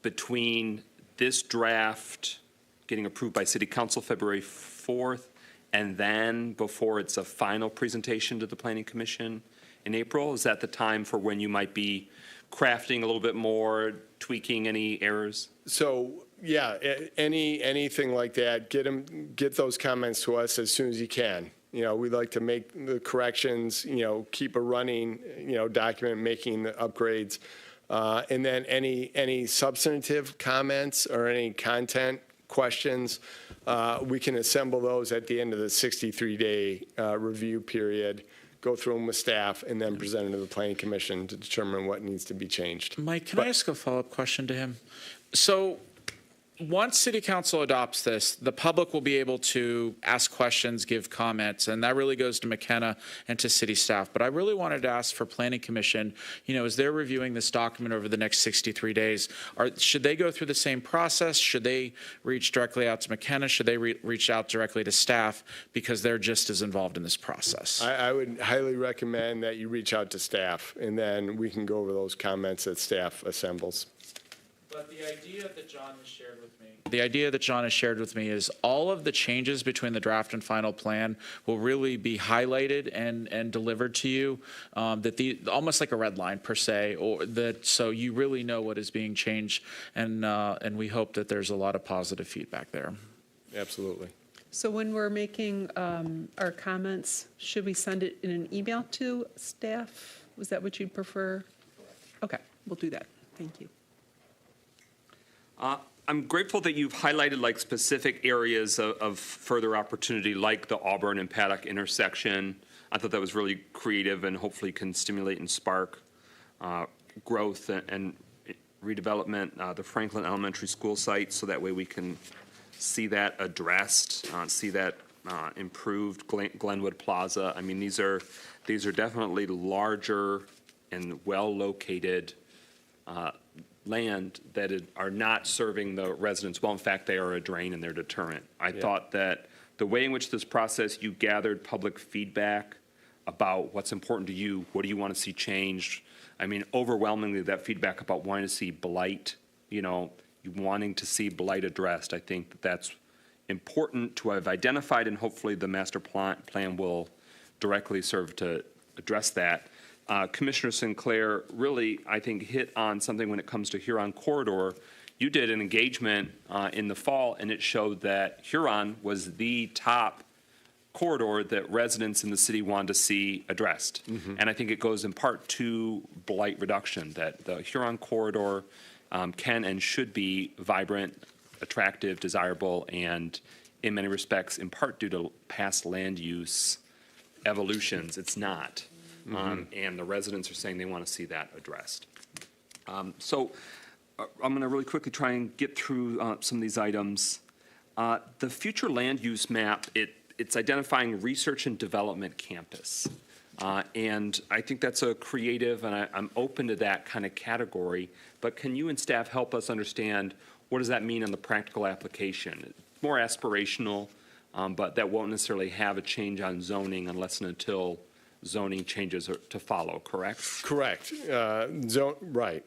Speaker 7: between this draft getting approved by City Council February 4th and then before it's a final presentation to the Planning Commission in April? Is that the time for when you might be crafting a little bit more, tweaking any errors?
Speaker 6: So, yeah, anything like that, get those comments to us as soon as you can. We'd like to make the corrections, keep a running, document making the upgrades. And then any substantive comments or any content questions, we can assemble those at the end of the 63-day review period, go through them with staff, and then present them to the planning commission to determine what needs to be changed.
Speaker 5: Mike, can I ask a follow-up question to him? So once City Council adopts this, the public will be able to ask questions, give comments, and that really goes to McKenna and to city staff. But I really wanted to ask for Planning Commission, as they're reviewing this document over the next 63 days, should they go through the same process? Should they reach directly out to McKenna? Should they reach out directly to staff because they're just as involved in this process?
Speaker 6: I would highly recommend that you reach out to staff, and then we can go over those comments that staff assembles.
Speaker 5: But the idea that John has shared with me is all of the changes between the draft and final plan will really be highlighted and delivered to you, almost like a red line per se, so you really know what is being changed, and we hope that there's a lot of positive feedback there.
Speaker 6: Absolutely.
Speaker 1: So when we're making our comments, should we send it in an email to staff? Was that what you'd prefer? Okay, we'll do that. Thank you.
Speaker 7: I'm grateful that you've highlighted like specific areas of further opportunity, like the Auburn and Paddock intersection. I thought that was really creative and hopefully can stimulate and spark growth and redevelopment. The Franklin Elementary School site, so that way we can see that addressed, see that improved. Glenwood Plaza. I mean, these are definitely larger and well-located land that are not serving the residents well. In fact, they are a drain and they're deterrent. I thought that the way in which this process, you gathered public feedback about what's important to you, what do you want to see changed. I mean, overwhelmingly, that feedback about wanting to see blight, you wanting to see blight addressed. I think that that's important to have identified, and hopefully the master plan will directly serve to address that. Commissioner Sinclair really, I think, hit on something when it comes to Huron Corridor. You did an engagement in the fall, and it showed that Huron was the top corridor that residents in the city wanted to see addressed. Mm-hmm. And I think it goes in part to blight reduction, that the Huron Corridor can and should be vibrant, attractive, desirable, and in many respects, in part due to past land use evolutions, it's not. And the residents are saying they want to see that addressed. So I'm going to really quickly try and get through some of these items. The future land use map, it's identifying research and development campus. And I think that's a creative, and I'm open to that kind of category. But can you and staff help us understand what does that mean in the practical application? It's more aspirational, but that won't necessarily have a change on zoning unless and until zoning changes are to follow, correct?
Speaker 6: Correct. Right.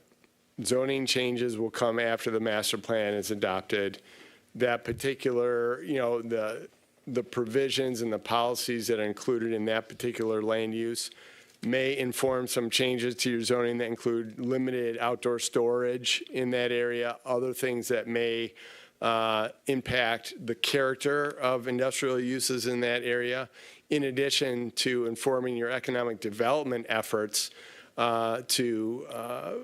Speaker 6: Zoning changes will come after the master plan is adopted. That particular, the provisions and the policies that are included in that particular land use may inform some changes to your zoning that include limited outdoor storage in that area, other things that may impact the character of industrial uses in that area, in addition to informing your economic development efforts to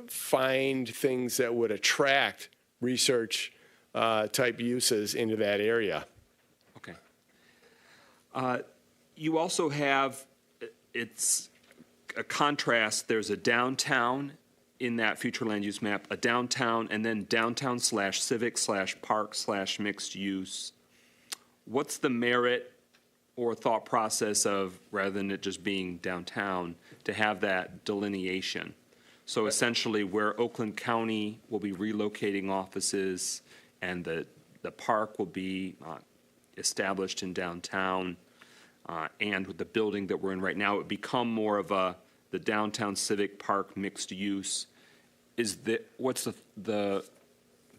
Speaker 6: find things that would attract research type uses into that area.
Speaker 7: Okay. You also have, it's a contrast, there's a downtown in that future land use map, a downtown, and then downtown/civic/park/mixed use. What's the merit or thought process of, rather than it just being downtown, to have that delineation? So essentially where Oakland County will be relocating offices and the park will be established in downtown, and with the building that we're in right now, it would become more of the downtown civic park mixed use. What's the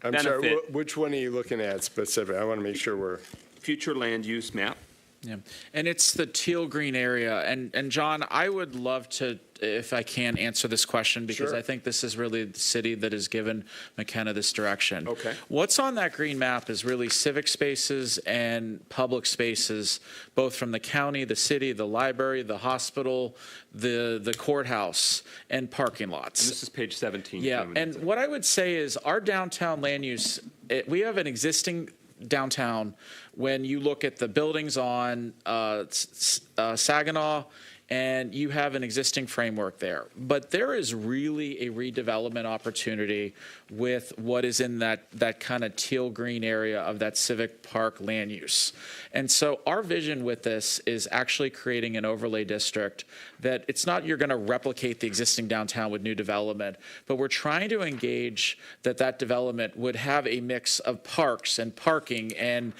Speaker 6: I'm
Speaker 7: benefit?
Speaker 6: sorry, which one are you looking at specific? I want to make sure we're.
Speaker 7: Future land use map.
Speaker 5: Yeah, and it's the teal green area. And John, I would love to, if I can, answer this question, because
Speaker 6: Sure.
Speaker 5: I think this is really the city that has given McKenna this direction.
Speaker 7: Okay.
Speaker 5: What's on that green map is really civic spaces and public spaces, both from the county, the city, the library, the hospital, the courthouse, and parking lots.
Speaker 7: And this is page 17.
Speaker 5: Yeah, and what I would say is our downtown land use, we have an existing downtown when you look at the buildings on Saginaw and you have an existing framework there. But there is really a redevelopment opportunity with what is in that kind of teal green area of that civic park land use. And so our vision with this is actually creating an overlay district that it's not you're going to replicate the existing downtown with new development, but we're trying to engage that development would have a mix of parks and parking and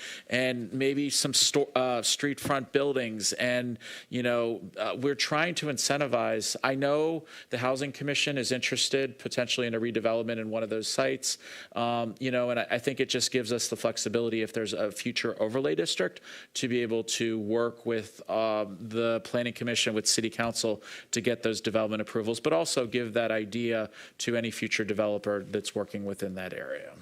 Speaker 5: maybe some street front buildings. And, we're trying to incentivize. I know the Housing Commission is interested potentially in a redevelopment in one of those sites, and I think it just gives us the flexibility if there's a future overlay district to be able to work with the Planning Commission, with City Council to get those development approvals, but also give that idea to any future developer that's working within that area.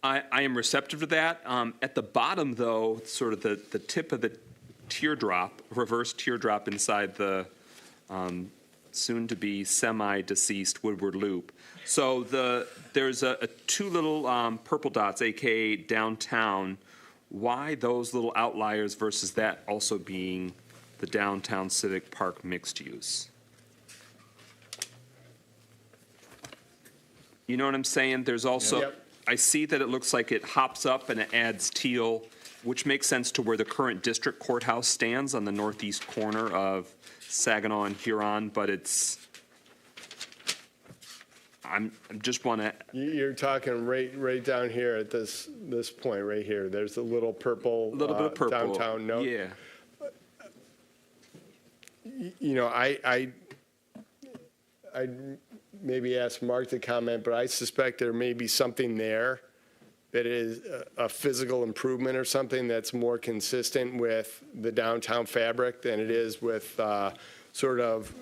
Speaker 7: I am receptive to that. At the bottom, though, sort of the tip of the teardrop, reverse teardrop inside the soon-to-be semi-deceased Woodward Loop. So there's a two little purple dots, aka downtown. Why those little outliers versus that also being the downtown civic park mixed use? You know what I'm saying? There's also,
Speaker 6: Yep.
Speaker 7: I see that it looks like it hops up and it adds teal, which makes sense to where the current district courthouse stands on the northeast corner of Saginaw and Huron, but I just want to,
Speaker 6: You're talking right down here at this point right here. There's a little purple.
Speaker 7: a little bit of purple.
Speaker 6: Downtown note.
Speaker 7: Yeah.
Speaker 6: I maybe ask Mark to comment, but I suspect there may be something there that is a physical improvement or something that's more consistent with the downtown fabric than it is with sort of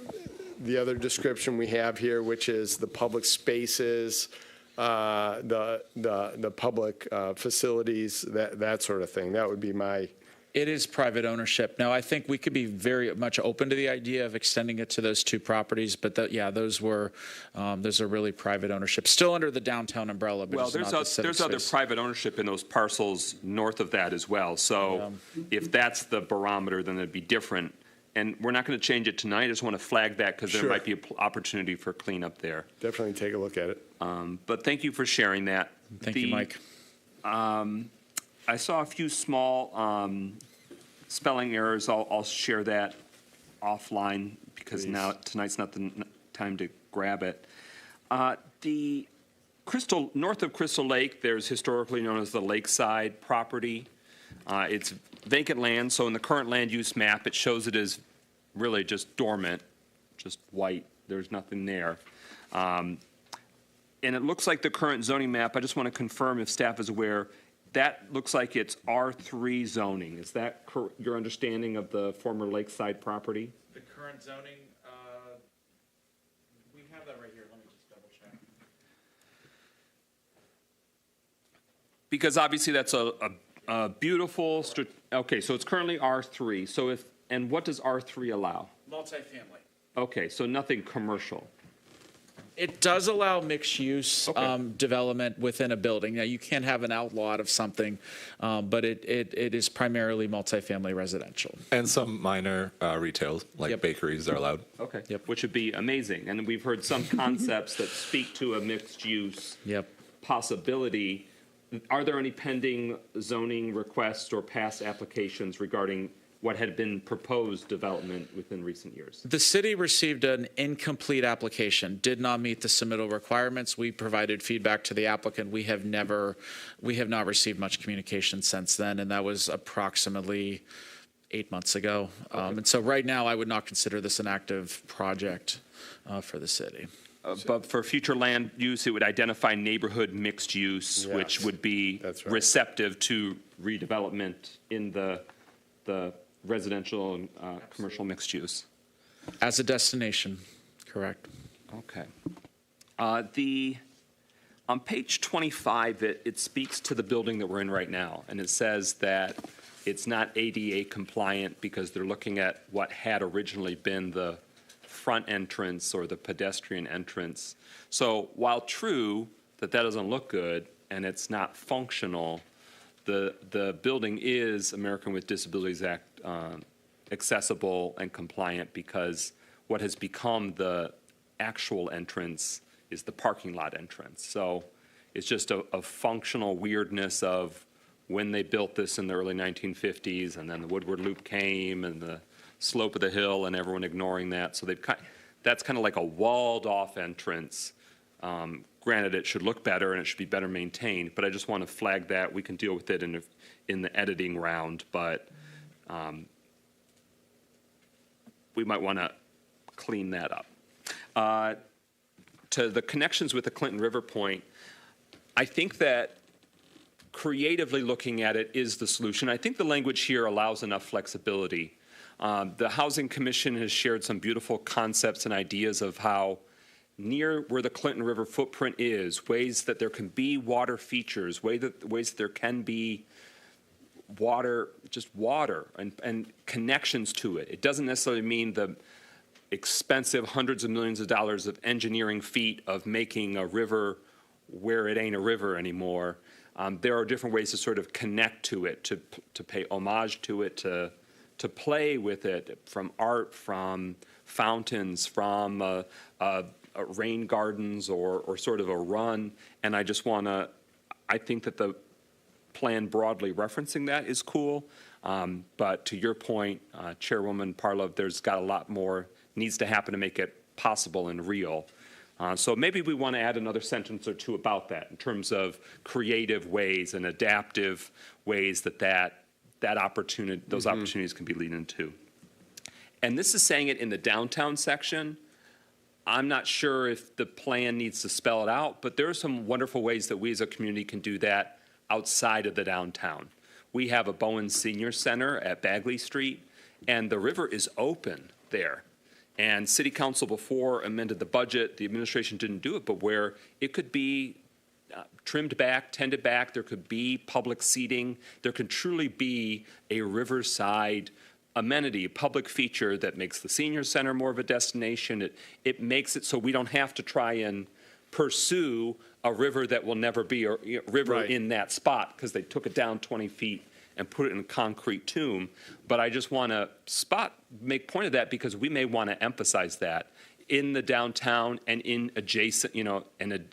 Speaker 6: the other description we have here, which is the public spaces, the public facilities, that sort of thing. That would be my.
Speaker 5: It is private ownership. Now, I think we could be very much open to the idea of extending it to those two properties, but those are really private ownership, still under the downtown umbrella, but
Speaker 7: Well,
Speaker 5: it's not the civic
Speaker 7: there's other
Speaker 5: space.
Speaker 7: private ownership in those parcels north of that as well. So if that's the barometer, then it'd be different. And we're not going to change it tonight. I just want to flag that because there
Speaker 6: Sure.
Speaker 7: might be an opportunity for cleanup there.
Speaker 6: Definitely take a look at it.
Speaker 7: But thank you for sharing that.
Speaker 5: Thank you, Mike.
Speaker 7: I saw a few small spelling errors. I'll share that offline because
Speaker 6: Please.
Speaker 7: tonight's not the time to grab it. The north of Crystal Lake, there's historically known as the Lakeside property. It's vacant land, so in the current land use map, it shows it as really just dormant, just white. There's nothing there. And it looks like the current zoning map, I just want to confirm if staff is aware, that looks like it's R3 zoning. Is that your understanding of the former Lakeside property?
Speaker 5: The current zoning, we have that right here. Let me just double check.
Speaker 7: Because obviously that's a beautiful, okay, so it's currently R3. So and what does R3 allow?
Speaker 5: Multifamily.
Speaker 7: Okay, so nothing commercial.
Speaker 5: It does allow mixed-use development within a building. Now, you can have an outlaw of something, but it is primarily multifamily residential.
Speaker 2: And some minor retail, like
Speaker 5: Yep.
Speaker 2: bakeries, are allowed.
Speaker 7: Okay.
Speaker 5: Yep.
Speaker 7: Which would be amazing. And we've heard some concepts that speak to a mixed-use
Speaker 5: Yep.
Speaker 7: possibility. Are there any pending zoning requests or past applications regarding what had been proposed development within recent years?
Speaker 5: The city received an incomplete application, did not meet the submittal requirements. We provided feedback to the applicant. We have not received much communication since then, and that was approximately 8 months ago. And so right now, I would not consider this an active project for the city.
Speaker 7: But for future land use, it would identify neighborhood mixed use, which
Speaker 6: Yes,
Speaker 7: would be
Speaker 6: that's right.
Speaker 7: receptive to redevelopment in the residential and commercial mixed use.
Speaker 5: As a destination, correct.
Speaker 7: Okay. On page 25, it speaks to the building that we're in right now, and it says that it's not ADA compliant because they're looking at what had originally been the front entrance or the pedestrian entrance. So while true that doesn't look good and it's not functional, the building is American with Disabilities Act accessible and compliant, because what has become the actual entrance is the parking lot entrance. So it's just a functional weirdness of when they built this in the early 1950s, and then the Woodward Loop came, and the slope of the hill, and everyone ignoring that. So that's kind of like a walled-off entrance. Granted, it should look better, and it should be better maintained, but I just want to flag that. We can deal with it in the editing round, but we might want to clean that up. To the connections with the Clinton River point, I think that creatively looking at it is the solution. I think the language here allows enough flexibility. The Housing Commission has shared some beautiful concepts and ideas of how near where the Clinton River footprint is, ways that there can be water features, ways that there can be water, just water and connections to it. It doesn't necessarily mean the expensive hundreds of millions of dollars of engineering feat of making a river where it ain't a river anymore. There are different ways to sort of connect to it, to pay homage to it, to play with it, from art, from fountains, from rain gardens, or sort of a run. And I just want to, I think that the plan broadly referencing that is cool. But to your point, Chairwoman Parlov, there's got a lot more needs to happen to make it possible and real. So maybe we want to add another sentence or two about that in terms of creative ways and adaptive ways that opportunity, those opportunities can be leaded into. And this is saying it in the downtown section. I'm not sure if the plan needs to spell it out, but there are some wonderful ways that we as a community can do that outside of the downtown. We have a Bowen Senior Center at Bagley Street, and the river is open there. And City Council, before amended the budget, the administration didn't do it, but where it could be trimmed back, tended back, there could be public seating, there could truly be a riverside amenity, a public feature that makes the senior center more of a destination. It makes it so we don't have to try and pursue a river that will never be a river in that spot, because they took it down 20 feet and put it in a concrete tomb. But I just want to make point of that, because we may want to emphasize that in the downtown and in adjacent,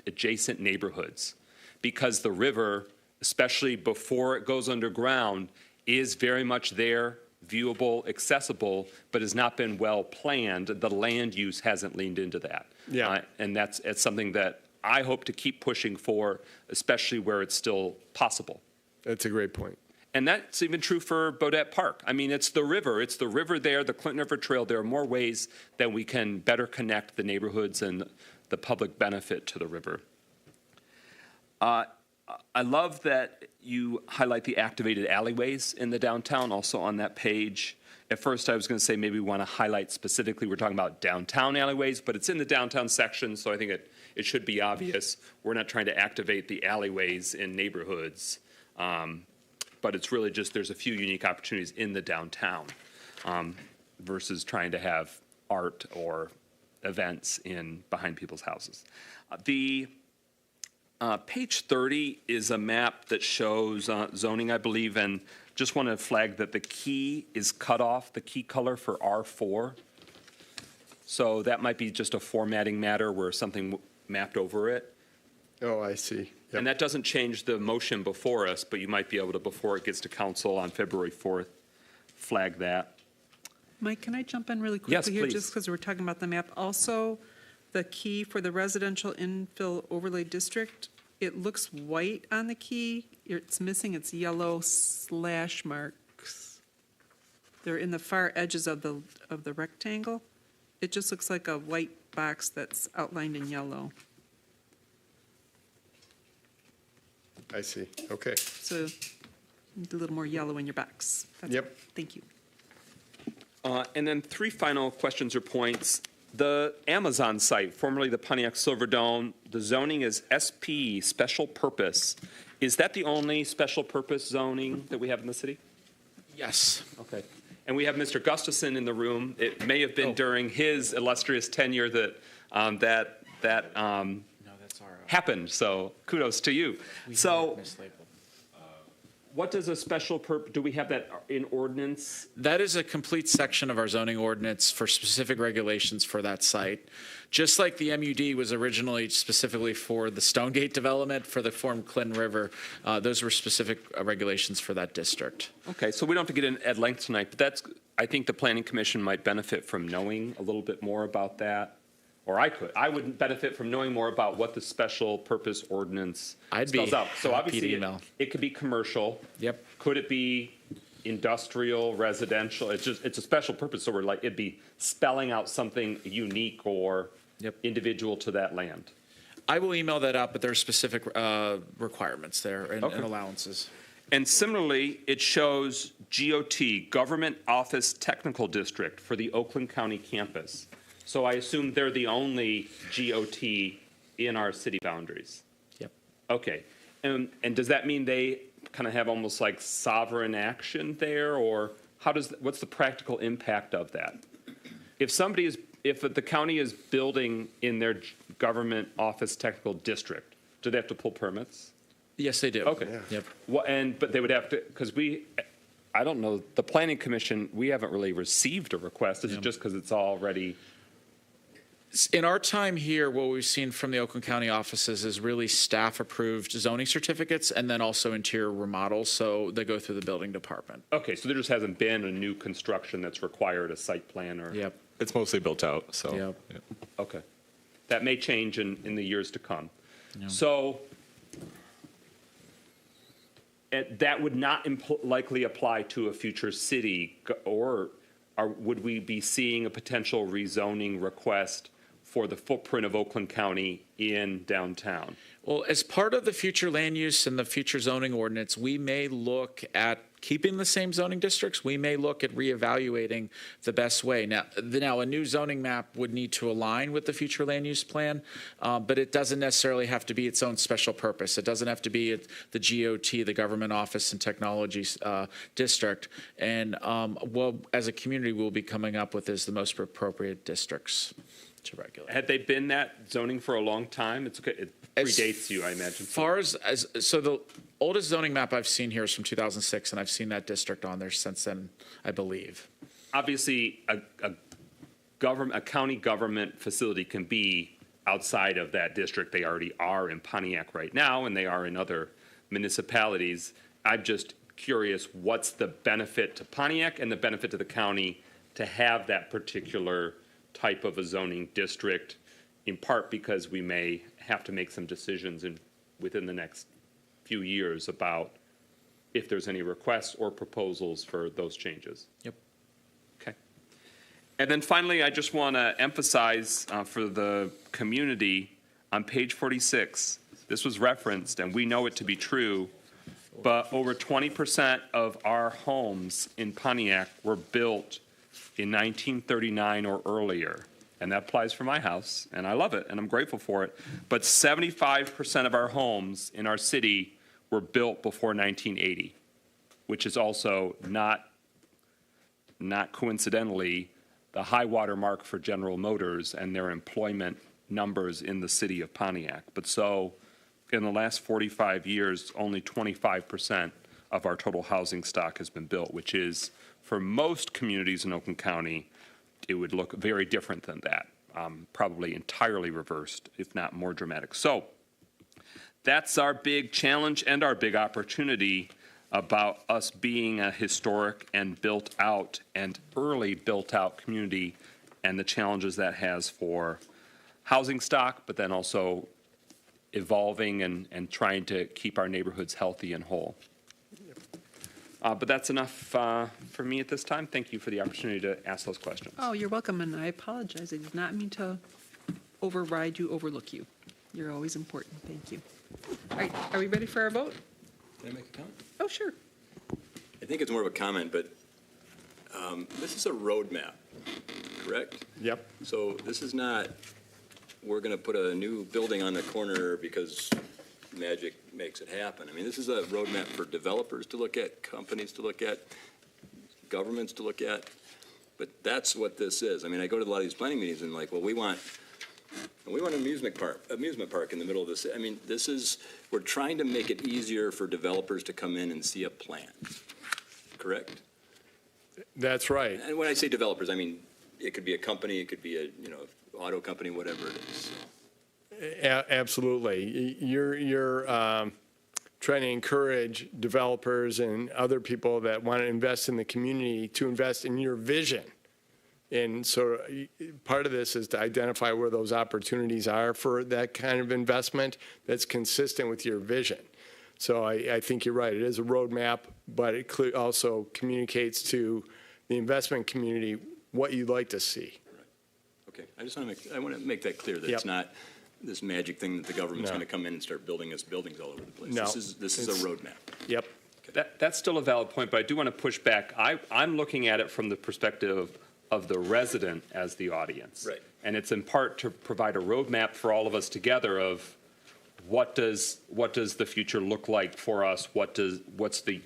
Speaker 7: adjacent neighborhoods, because the river, especially before it goes underground, is very much there, viewable, accessible, but has not been well planned. The land use hasn't leaned into that.
Speaker 6: Yeah.
Speaker 7: And it's something that I hope to keep pushing for, especially where it's still possible.
Speaker 6: That's a great point.
Speaker 7: And that's even true for Bodette Park. I mean, it's the river there, the Clinton River Trail. There are more ways that we can better connect the neighborhoods and the public benefit to the river. I love that you highlight the activated alleyways in the downtown, also on that page. At first, I was going to say maybe we want to highlight specifically, we're talking about downtown alleyways, but it's in the downtown section, so I think it should be obvious. We're not trying to activate the alleyways in neighborhoods. But it's really just there's a few unique opportunities in the downtown versus trying to have art or events behind people's houses. The page 30 is a map that shows zoning, I believe, and just want to flag that the key is cut off, the key color for R4. So that might be just a formatting matter where something mapped over it.
Speaker 6: Oh, I see. Yep.
Speaker 7: And that doesn't change the motion before us, but you might be able to, before it gets to council on February 4th, flag that.
Speaker 1: Mike, can I jump in really
Speaker 7: Yes,
Speaker 1: quickly here?
Speaker 7: please.
Speaker 1: Just because we're talking about the map. Also, the key for the residential infill overlay district, it looks white on the key. It's missing its yellow slash marks. They're in the far edges of the rectangle. It just looks like a white box that's outlined in yellow.
Speaker 6: I see. Okay.
Speaker 1: So need a little more yellow in your box. That's
Speaker 6: Yep.
Speaker 1: all. Thank you.
Speaker 7: And then 3 final questions or points. The Amazon site, formerly the Pontiac Silverdome, the zoning is SP, special purpose. Is that the only special purpose zoning that we have in the city?
Speaker 5: Yes.
Speaker 7: Okay. And we have Mr. Gustafson in the room. It may have been during his illustrious tenure that
Speaker 5: No, that's our.
Speaker 7: happened, so kudos to you. So What does a special do we have that in ordinance?
Speaker 5: That is a complete section of our zoning ordinance for specific regulations for that site. Just like the MUD was originally specifically for the Stonegate development for the former Clinton River, those were specific regulations for that district.
Speaker 7: Okay, so we don't have to get in at length tonight, but I think the Planning Commission might benefit from knowing a little bit more about that. Or I would benefit from knowing more about what the special purpose ordinance spells out. So obviously, it could be commercial.
Speaker 5: Yep.
Speaker 7: Could it be industrial, residential? It's a special purpose, so it'd be spelling out something unique or individual to that land.
Speaker 5: I will email that out, but there are specific requirements there and allowances.
Speaker 7: And similarly, it shows GOT, Government Office Technical District, for the Oakland County campus. So I assume they're the only GOT in our city boundaries?
Speaker 5: Yep.
Speaker 7: Okay. And does that mean they kind of have almost like sovereign action there, or what's the practical impact of that? If the county is building in their government office technical district, do they have to pull permits?
Speaker 5: Yes, they do.
Speaker 7: Okay.
Speaker 5: Yeah. Yep.
Speaker 7: Well, but they would have to, because I don't know, the Planning Commission, we haven't really received a request. Is it just because it's already?
Speaker 5: In our time here, what we've seen from the Oakland County offices is really staff-approved zoning certificates and then also interior remodels, so they go through the building department.
Speaker 7: Okay, so there just hasn't been a new construction that's required a site plan or?
Speaker 5: Yep.
Speaker 2: It's mostly built out, so.
Speaker 5: Yep.
Speaker 7: Okay. That may change in the years to come.
Speaker 5: Yeah.
Speaker 7: So that would not likely apply to a future city, or would we be seeing a potential rezoning request for the footprint of Oakland County in downtown?
Speaker 5: Well, as part of the future land use and the future zoning ordinance, we may look at keeping the same zoning districts. We may look at reevaluating the best way. Now, a new zoning map would need to align with the future land use plan, but it doesn't necessarily have to be its own special purpose. It doesn't have to be the GOT, the Government Office and Technology District. And as a community, we'll be coming up with is the most appropriate districts to regulate.
Speaker 7: Had they been that zoning for a long time? It's okay. It predates you, I imagine.
Speaker 5: So the oldest zoning map I've seen here is from 2006, and I've seen that district on there since then, I believe.
Speaker 7: Obviously, a county government facility can be outside of that district. They already are in Pontiac right now, and they are in other municipalities. I'm just curious, what's the benefit to Pontiac and the benefit to the county to have that particular type of a zoning district, in part because we may have to make some decisions within the next few years about if there's any requests or proposals for those changes.
Speaker 5: Yep.
Speaker 7: Okay. And then finally, I just want to emphasize for the community on page 46, this was referenced, and we know it to be true, but over 20% of our homes in Pontiac were built in 1939 or earlier. And that applies for my house, and I love it, and I'm grateful for it. But 75% of our homes in our city were built before 1980, which is also not coincidentally the high water mark for General Motors and their employment numbers in the city of Pontiac. But so in the last 45 years, only 25% of our total housing stock has been built, which is, for most communities in Oakland County, it would look very different than that, probably entirely reversed, if not more dramatic. So that's our big challenge and our big opportunity about us being a historic and built out and early built out community, and the challenges that has for housing stock, but then also evolving and trying to keep our neighborhoods healthy and whole. But that's enough for me at this time. Thank you for the opportunity to ask those questions.
Speaker 1: Oh, you're welcome, and I apologize. I did not mean to override you, overlook you. You're always important. Thank you. All right, are we ready for our vote?
Speaker 8: Can I make a comment?
Speaker 1: Oh, sure.
Speaker 8: I think it's more of a comment, but this is a roadmap, correct?
Speaker 2: Yep.
Speaker 8: So this is not, we're going to put a new building on the corner because magic makes it happen. I mean, this is a roadmap for developers to look at, companies to look at, governments to look at. But that's what this is. I mean, I go to a lot of these planning meetings and like, well, we want And we want an amusement park in the middle of this. I mean, we're trying to make it easier for developers to come in and see a plan, correct?
Speaker 6: That's right.
Speaker 8: And when I say developers, I mean, it could be a company, it could be a, auto company, whatever it is.
Speaker 6: Absolutely. You're trying to encourage developers and other people that want to invest in the community to invest in your vision. And so part of this is to identify where those opportunities are for that kind of investment that's consistent with your vision. So I think you're right. It is a roadmap, but it also communicates to the investment community what you'd like to see.
Speaker 8: Okay, I want to make that clear, that it's not this magic thing that the government's
Speaker 6: No.
Speaker 8: going to come in and start building us buildings all over the place.
Speaker 6: No,
Speaker 8: This is a roadmap.
Speaker 6: Yep.
Speaker 7: That's still a valid point, but I do want to push back. I'm looking at it from the perspective of the resident as the audience.
Speaker 8: Right.
Speaker 7: And it's in part to provide a roadmap for all of us together of what does the future look like for us? What's the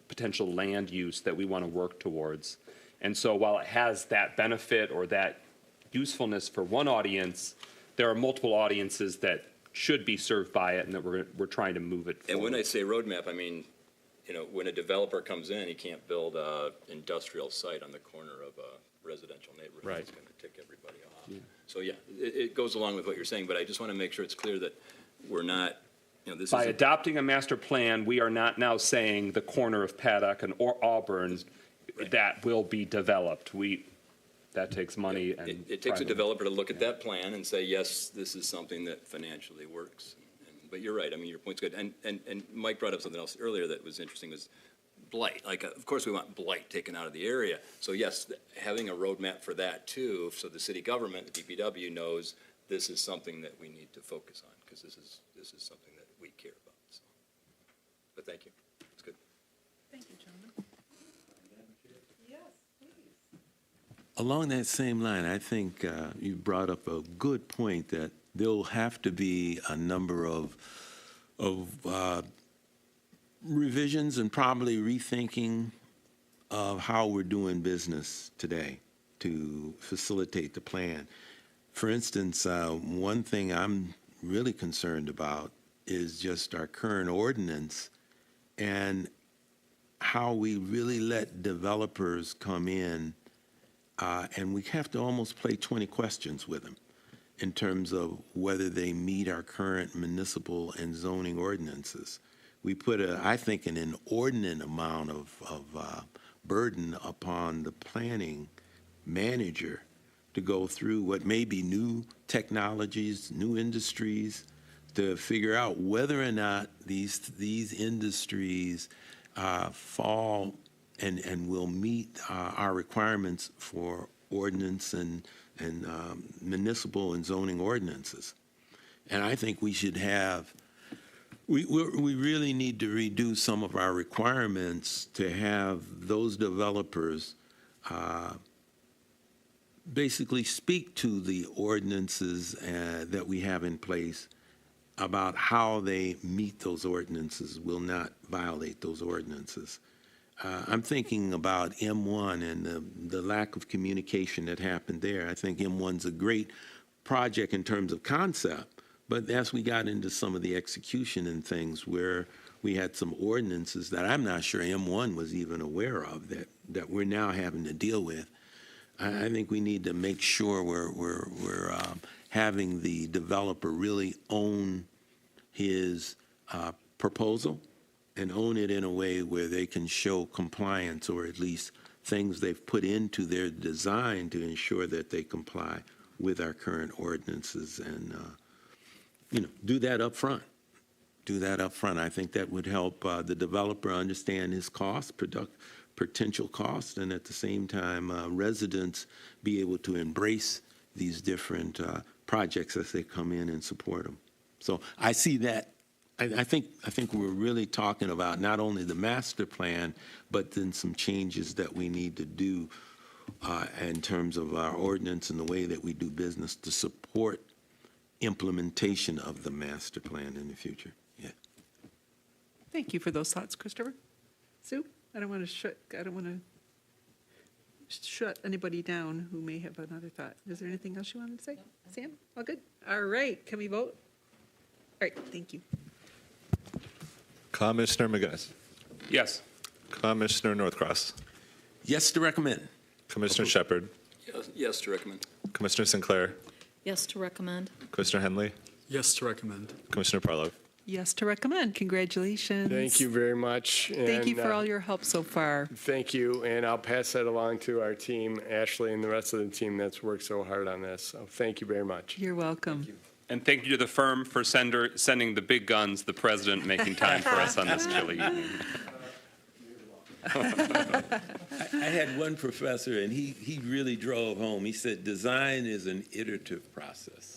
Speaker 7: potential land use that we want to work towards? And so while it has that benefit or that usefulness for one audience, there are multiple audiences that should be served by it and that we're trying to move it forward.
Speaker 8: And when I say roadmap, I mean, when a developer comes in, he can't build an industrial site on the corner of a residential neighborhood.
Speaker 6: Right.
Speaker 8: It's going to tick everybody off. Yeah. So, it goes along with what you're saying, but I just want to make sure it's clear that we're not, this
Speaker 7: By
Speaker 8: is.
Speaker 7: adopting a master plan, we are not now saying the corner of Paddock and Auburn that will be developed. That takes money and.
Speaker 8: It takes a
Speaker 7: private-
Speaker 8: developer to look at that plan and say, yes, this is something that financially works. But you're right, I mean, your point's good. And Mike brought up something else earlier that was interesting, was blight. Like, of course, we want blight taken out of the area. So yes, having a roadmap for that too, so the city government, the DPW knows this is something that we need to focus on, because this is something that we care about. So. But thank you, it's good.
Speaker 1: Thank you, gentlemen. Yes, please.
Speaker 9: Along that same line, I think you brought up a good point that there'll have to be a number of revisions and probably rethinking of how we're doing business today to facilitate the plan. For instance, one thing I'm really concerned about is just our current ordinance and how we really let developers come in, and we have to almost play 20 questions with them in terms of whether they meet our current municipal and zoning ordinances. We put, I think, an inordinate amount of burden upon the planning manager to go through what may be new technologies, new industries, to figure out whether or not these industries fall and will meet our requirements for ordinance and municipal and zoning ordinances. And I think we should have, we really need to reduce some of our requirements to have those developers basically speak to the ordinances that we have in place about how they meet those ordinances, will not violate those ordinances. I'm thinking about M1 and the lack of communication that happened there. I think M1's a great project in terms of concept, but as we got into some of the execution and things where we had some ordinances that I'm not sure M1 was even aware of that we're now having to deal with, I think we need to make sure we're having the developer really own his proposal and own it in a way where they can show compliance, or at least things they've put into their design to ensure that they comply with our current ordinances, and do that up front. Do that up front. I think that would help the developer understand his cost, potential cost, and at the same time, residents be able to embrace these different projects as they come in and support them. So I see that. I think we're really talking about not only the master plan, but then some changes that we need to do in terms of our ordinance and the way that we do business to support implementation of the master plan in the future. Yeah.
Speaker 1: Thank you for those thoughts, Christopher. Sue, I don't want to shut anybody down who may have another thought. Is there anything else you wanted to say? Sam, all good? All right, can we vote? All right, thank you.
Speaker 2: Commissioner McGinnis.
Speaker 7: Yes.
Speaker 2: Commissioner Northcross.
Speaker 9: Yes to recommend.
Speaker 2: Commissioner Shepard.
Speaker 8: Yes to recommend.
Speaker 2: Commissioner Sinclair.
Speaker 4: Yes to recommend.
Speaker 2: Commissioner Henley.
Speaker 3: Yes to recommend.
Speaker 2: Commissioner Parlov.
Speaker 1: Yes to recommend. Congratulations.
Speaker 6: Thank you very much.
Speaker 1: Thank you
Speaker 6: and,
Speaker 1: for all your help so far.
Speaker 6: Thank you, and I'll pass that along to our team, Ashley, and the rest of the team that's worked so hard on this. So thank you very much.
Speaker 1: You're welcome.
Speaker 7: And thank you to the firm for sending the big guns, the president making time for us on this chilly evening.
Speaker 9: I had one professor, and he really drove home. He said, design is an iterative process.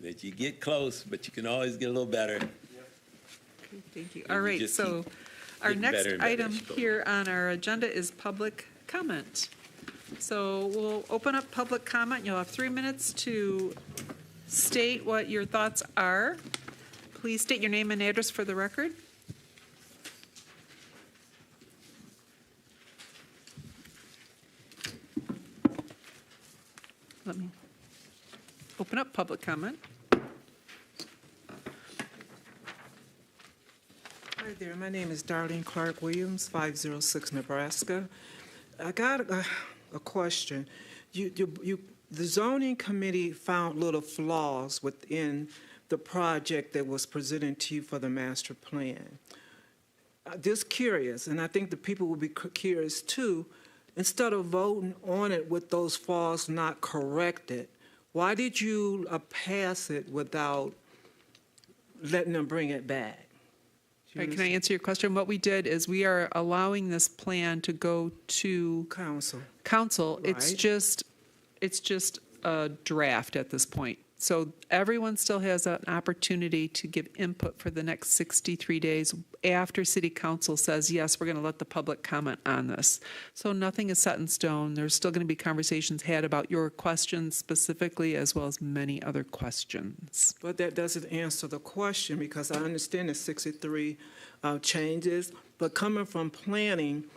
Speaker 9: That you get close, but you can always get a little better.
Speaker 1: Thank you.
Speaker 9: And
Speaker 1: All
Speaker 9: you
Speaker 1: right,
Speaker 9: just
Speaker 1: so
Speaker 9: keep
Speaker 1: our
Speaker 9: getting
Speaker 1: next
Speaker 9: better and better
Speaker 1: item
Speaker 9: as you go.
Speaker 1: here on our agenda is public comment. So we'll open up public comment. You'll have 3 minutes to state what your thoughts are. Please state your name and address for the record. Let me open up public comment.
Speaker 10: Hi there, my name is Darlene Clark Williams, 506 Nebraska. I got a question. The zoning committee found little flaws within the project that was presented to you for the master plan. Just curious, and I think the people will be curious too, instead of voting on it with those flaws not corrected, why did you pass it without letting them bring it back?
Speaker 1: All right, can I answer your question? What we did is we are allowing this plan to go to council. It's
Speaker 10: Right.
Speaker 1: just a draft at this point. So everyone still has an opportunity to give input for the next 63 days after city council says, yes, we're going to let the public comment on this. So nothing is set in stone. There's still going to be conversations had about your questions specifically, as well as many other questions.
Speaker 10: But that doesn't answer the question, because I understand the 63 changes, but coming from planning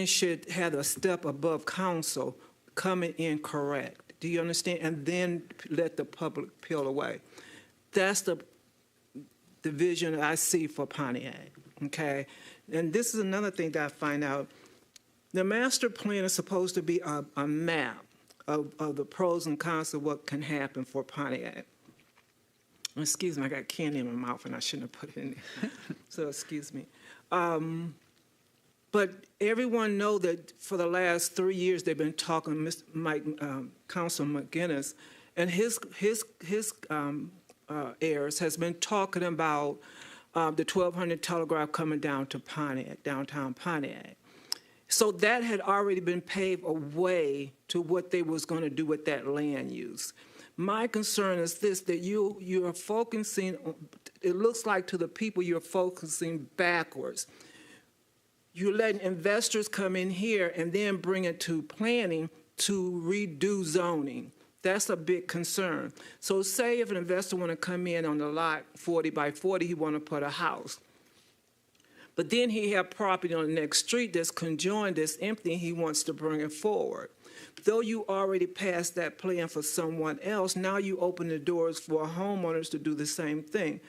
Speaker 10: should have a step above council coming in correct. Do you understand? And then let the public peel away. That's the vision I see for Pontiac, okay? And this is another thing that I find out. The master plan is supposed to be a map of the pros and cons of what can happen for Pontiac. Excuse me, I got candy in my mouth and I shouldn't have put it in there. So excuse me. But everyone know that for the last 3 years they've been talking, Councilman McGinnis, and his heirs has been talking about the 1200 Telegraph coming down to Pontiac, downtown Pontiac. So that had already been paved a way to what they was going to do with that land use. My concern is this, that you are focusing, it looks like to the people you're focusing backwards. You're letting investors come in here and then bring it to planning to redo zoning. That's a big concern. So say if an investor want to come in on the lot 40 by 40, he want to put a house. But then he have property on the next street that's conjoined, that's empty, and he wants to bring it forward. Though you already passed that plan for someone else, now you open the doors for homeowners to do the same thing.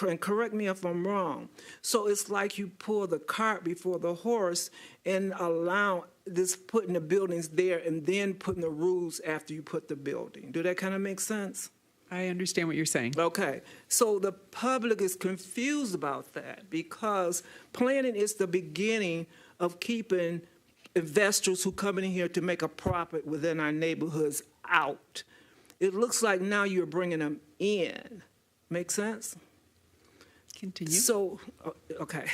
Speaker 10: And correct me if I'm wrong. So it's like you pull the cart before the horse and allow this, putting the buildings there and then putting the rules after you put the building. Do that kind of make sense?
Speaker 1: I understand what you're saying.
Speaker 10: Okay, so the public is confused about that because planning is the beginning of keeping investors who come in here to make a profit within our neighborhoods out. It looks like now you're bringing them in. Make sense?
Speaker 1: Continue.
Speaker 10: So, okay.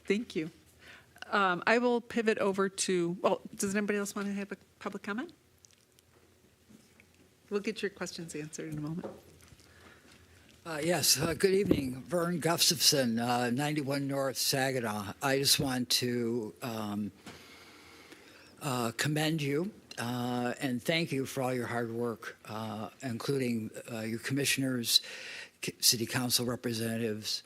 Speaker 1: Thank you. I will pivot over to, well, does anybody else want to have a public comment? We'll get your questions answered in a moment.
Speaker 11: Yes, good evening. Vern Gustafson, 91 North Saginaw. I just want to commend you and thank you for all your hard work, including your commissioners, city council representatives,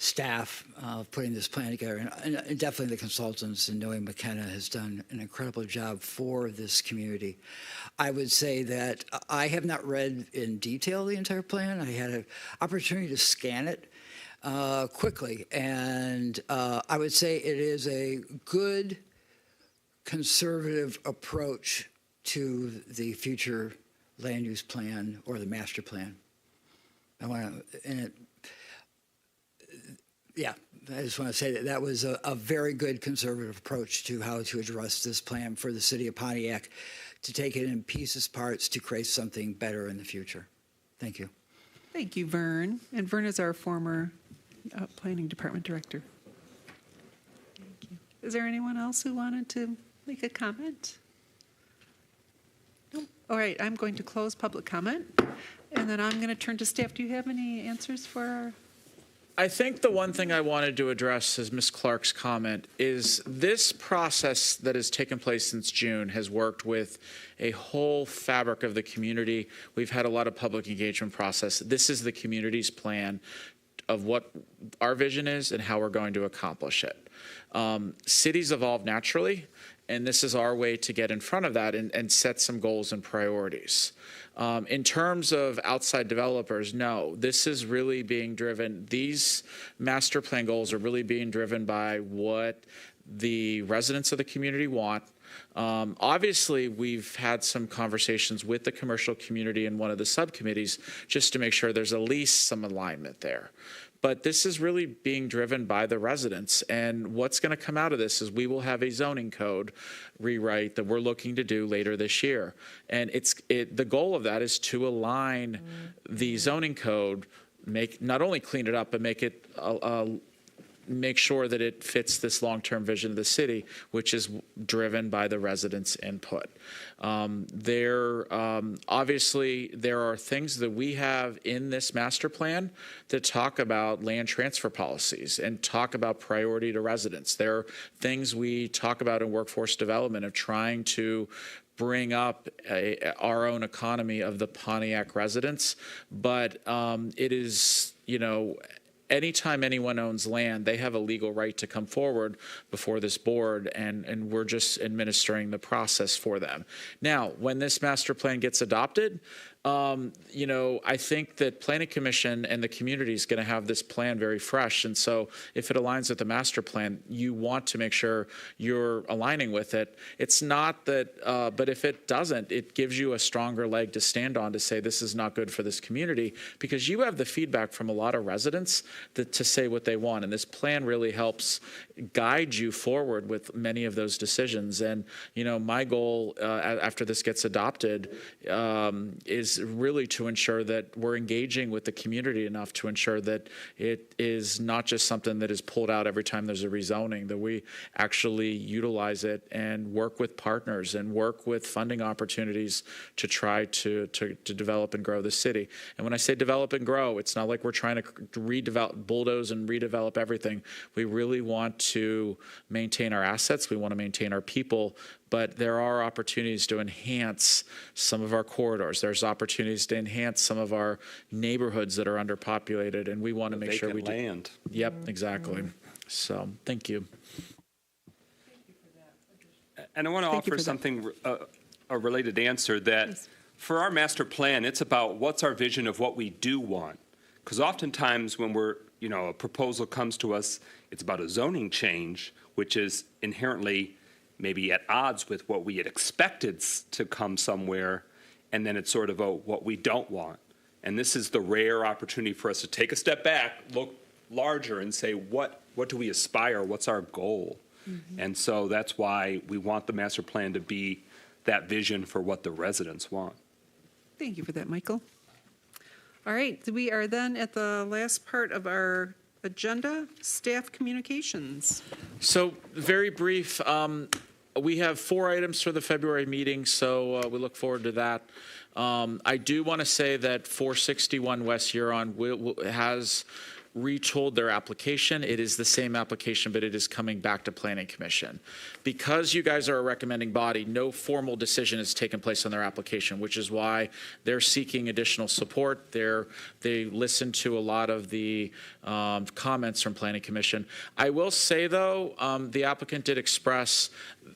Speaker 11: staff putting this plan together, and definitely the consultants, and knowing McKenna has done an incredible job for this community. I would say that I have not read in detail the entire plan. I had an opportunity to scan it quickly, and I would say it is a good conservative approach to the future land use plan or the master plan. Yeah, I just want to say that that was a very good conservative approach to how to address this plan for the city of Pontiac, to take it in pieces, parts, to create something better in the future. Thank you.
Speaker 1: Thank you, Vern. And Vern is our former planning department director. Thank you. Is there anyone else who wanted to make a comment? No? All right, I'm going to close public comment, and then I'm going to turn to staff. Do you have any answers for our...
Speaker 5: I think the one thing I wanted to address is Ms. Clark's comment is this process that has taken place since June has worked with a whole fabric of the community. We've had a lot of public engagement process. This is the community's plan of what our vision is and how we're going to accomplish it. Cities evolve naturally, and this is our way to get in front of that and set some goals and priorities. In terms of outside developers, no, this is really being driven. These master plan goals are really being driven by what the residents of the community want. Obviously, we've had some conversations with the commercial community in one of the subcommittees just to make sure there's at least some alignment there. But this is really being driven by the residents. And what's going to come out of this is we will have a zoning code rewrite that we're looking to do later this year. And the goal of that is to align the zoning code, not only clean it up, but make it make sure that it fits this long-term vision of the city, which is driven by the residents' input. Obviously, there are things that we have in this master plan that talk about land transfer policies and talk about priority to residents. There are things we talk about in workforce development of trying to bring up our own economy of the Pontiac residents, but it is, anytime anyone owns land, they have a legal right to come forward before this board, and we're just administering the process for them. Now, when this master plan gets adopted, I think that Planning Commission and the community is going to have this plan very fresh. And so if it aligns with the master plan, you want to make sure you're aligning with it. It's not that, but if it doesn't, it gives you a stronger leg to stand on to say this is not good for this community, because you have the feedback from a lot of residents to say what they want. And this plan really helps guide you forward with many of those decisions. And, my goal after this gets adopted is really to ensure that we're engaging with the community enough to ensure that it is not just something that is pulled out every time there's a rezoning, that we actually utilize it and work with partners and work with funding opportunities to try to develop and grow the city. And when I say develop and grow, it's not like we're trying to bulldoze and redevelop everything. We really want to maintain our assets. We want to maintain our people. But there are opportunities to enhance some of our corridors. There's opportunities to enhance some of our neighborhoods that are underpopulated, and we want to make sure we do.
Speaker 7: Land.
Speaker 5: Yep, exactly. So, thank you.
Speaker 7: And I want to offer something, a related answer, that for our master plan, it's about what's our vision of what we do want. Because oftentimes when a proposal comes to us, it's about a zoning change, which is inherently maybe at odds with what we had expected to come somewhere, and then it's sort of what we don't want. And this is the rare opportunity for us to take a step back, look larger, and say, what do we aspire? What's our goal? Mm-hmm. And so that's why we want the master plan to be that vision for what the residents want.
Speaker 1: Thank you for that, Michael. All right, we are then at the last part of our agenda, staff communications.
Speaker 5: So, very brief. We have 4 items for the February meeting, so we look forward to that. I do want to say that 461 West Huron has retooled their application. It is the same application, but it is coming back to Planning Commission. Because you guys are a recommending body, no formal decision has taken place on their application, which is why they're seeking additional support. They listened to a lot of the comments from Planning Commission. I will say, though, the applicant did express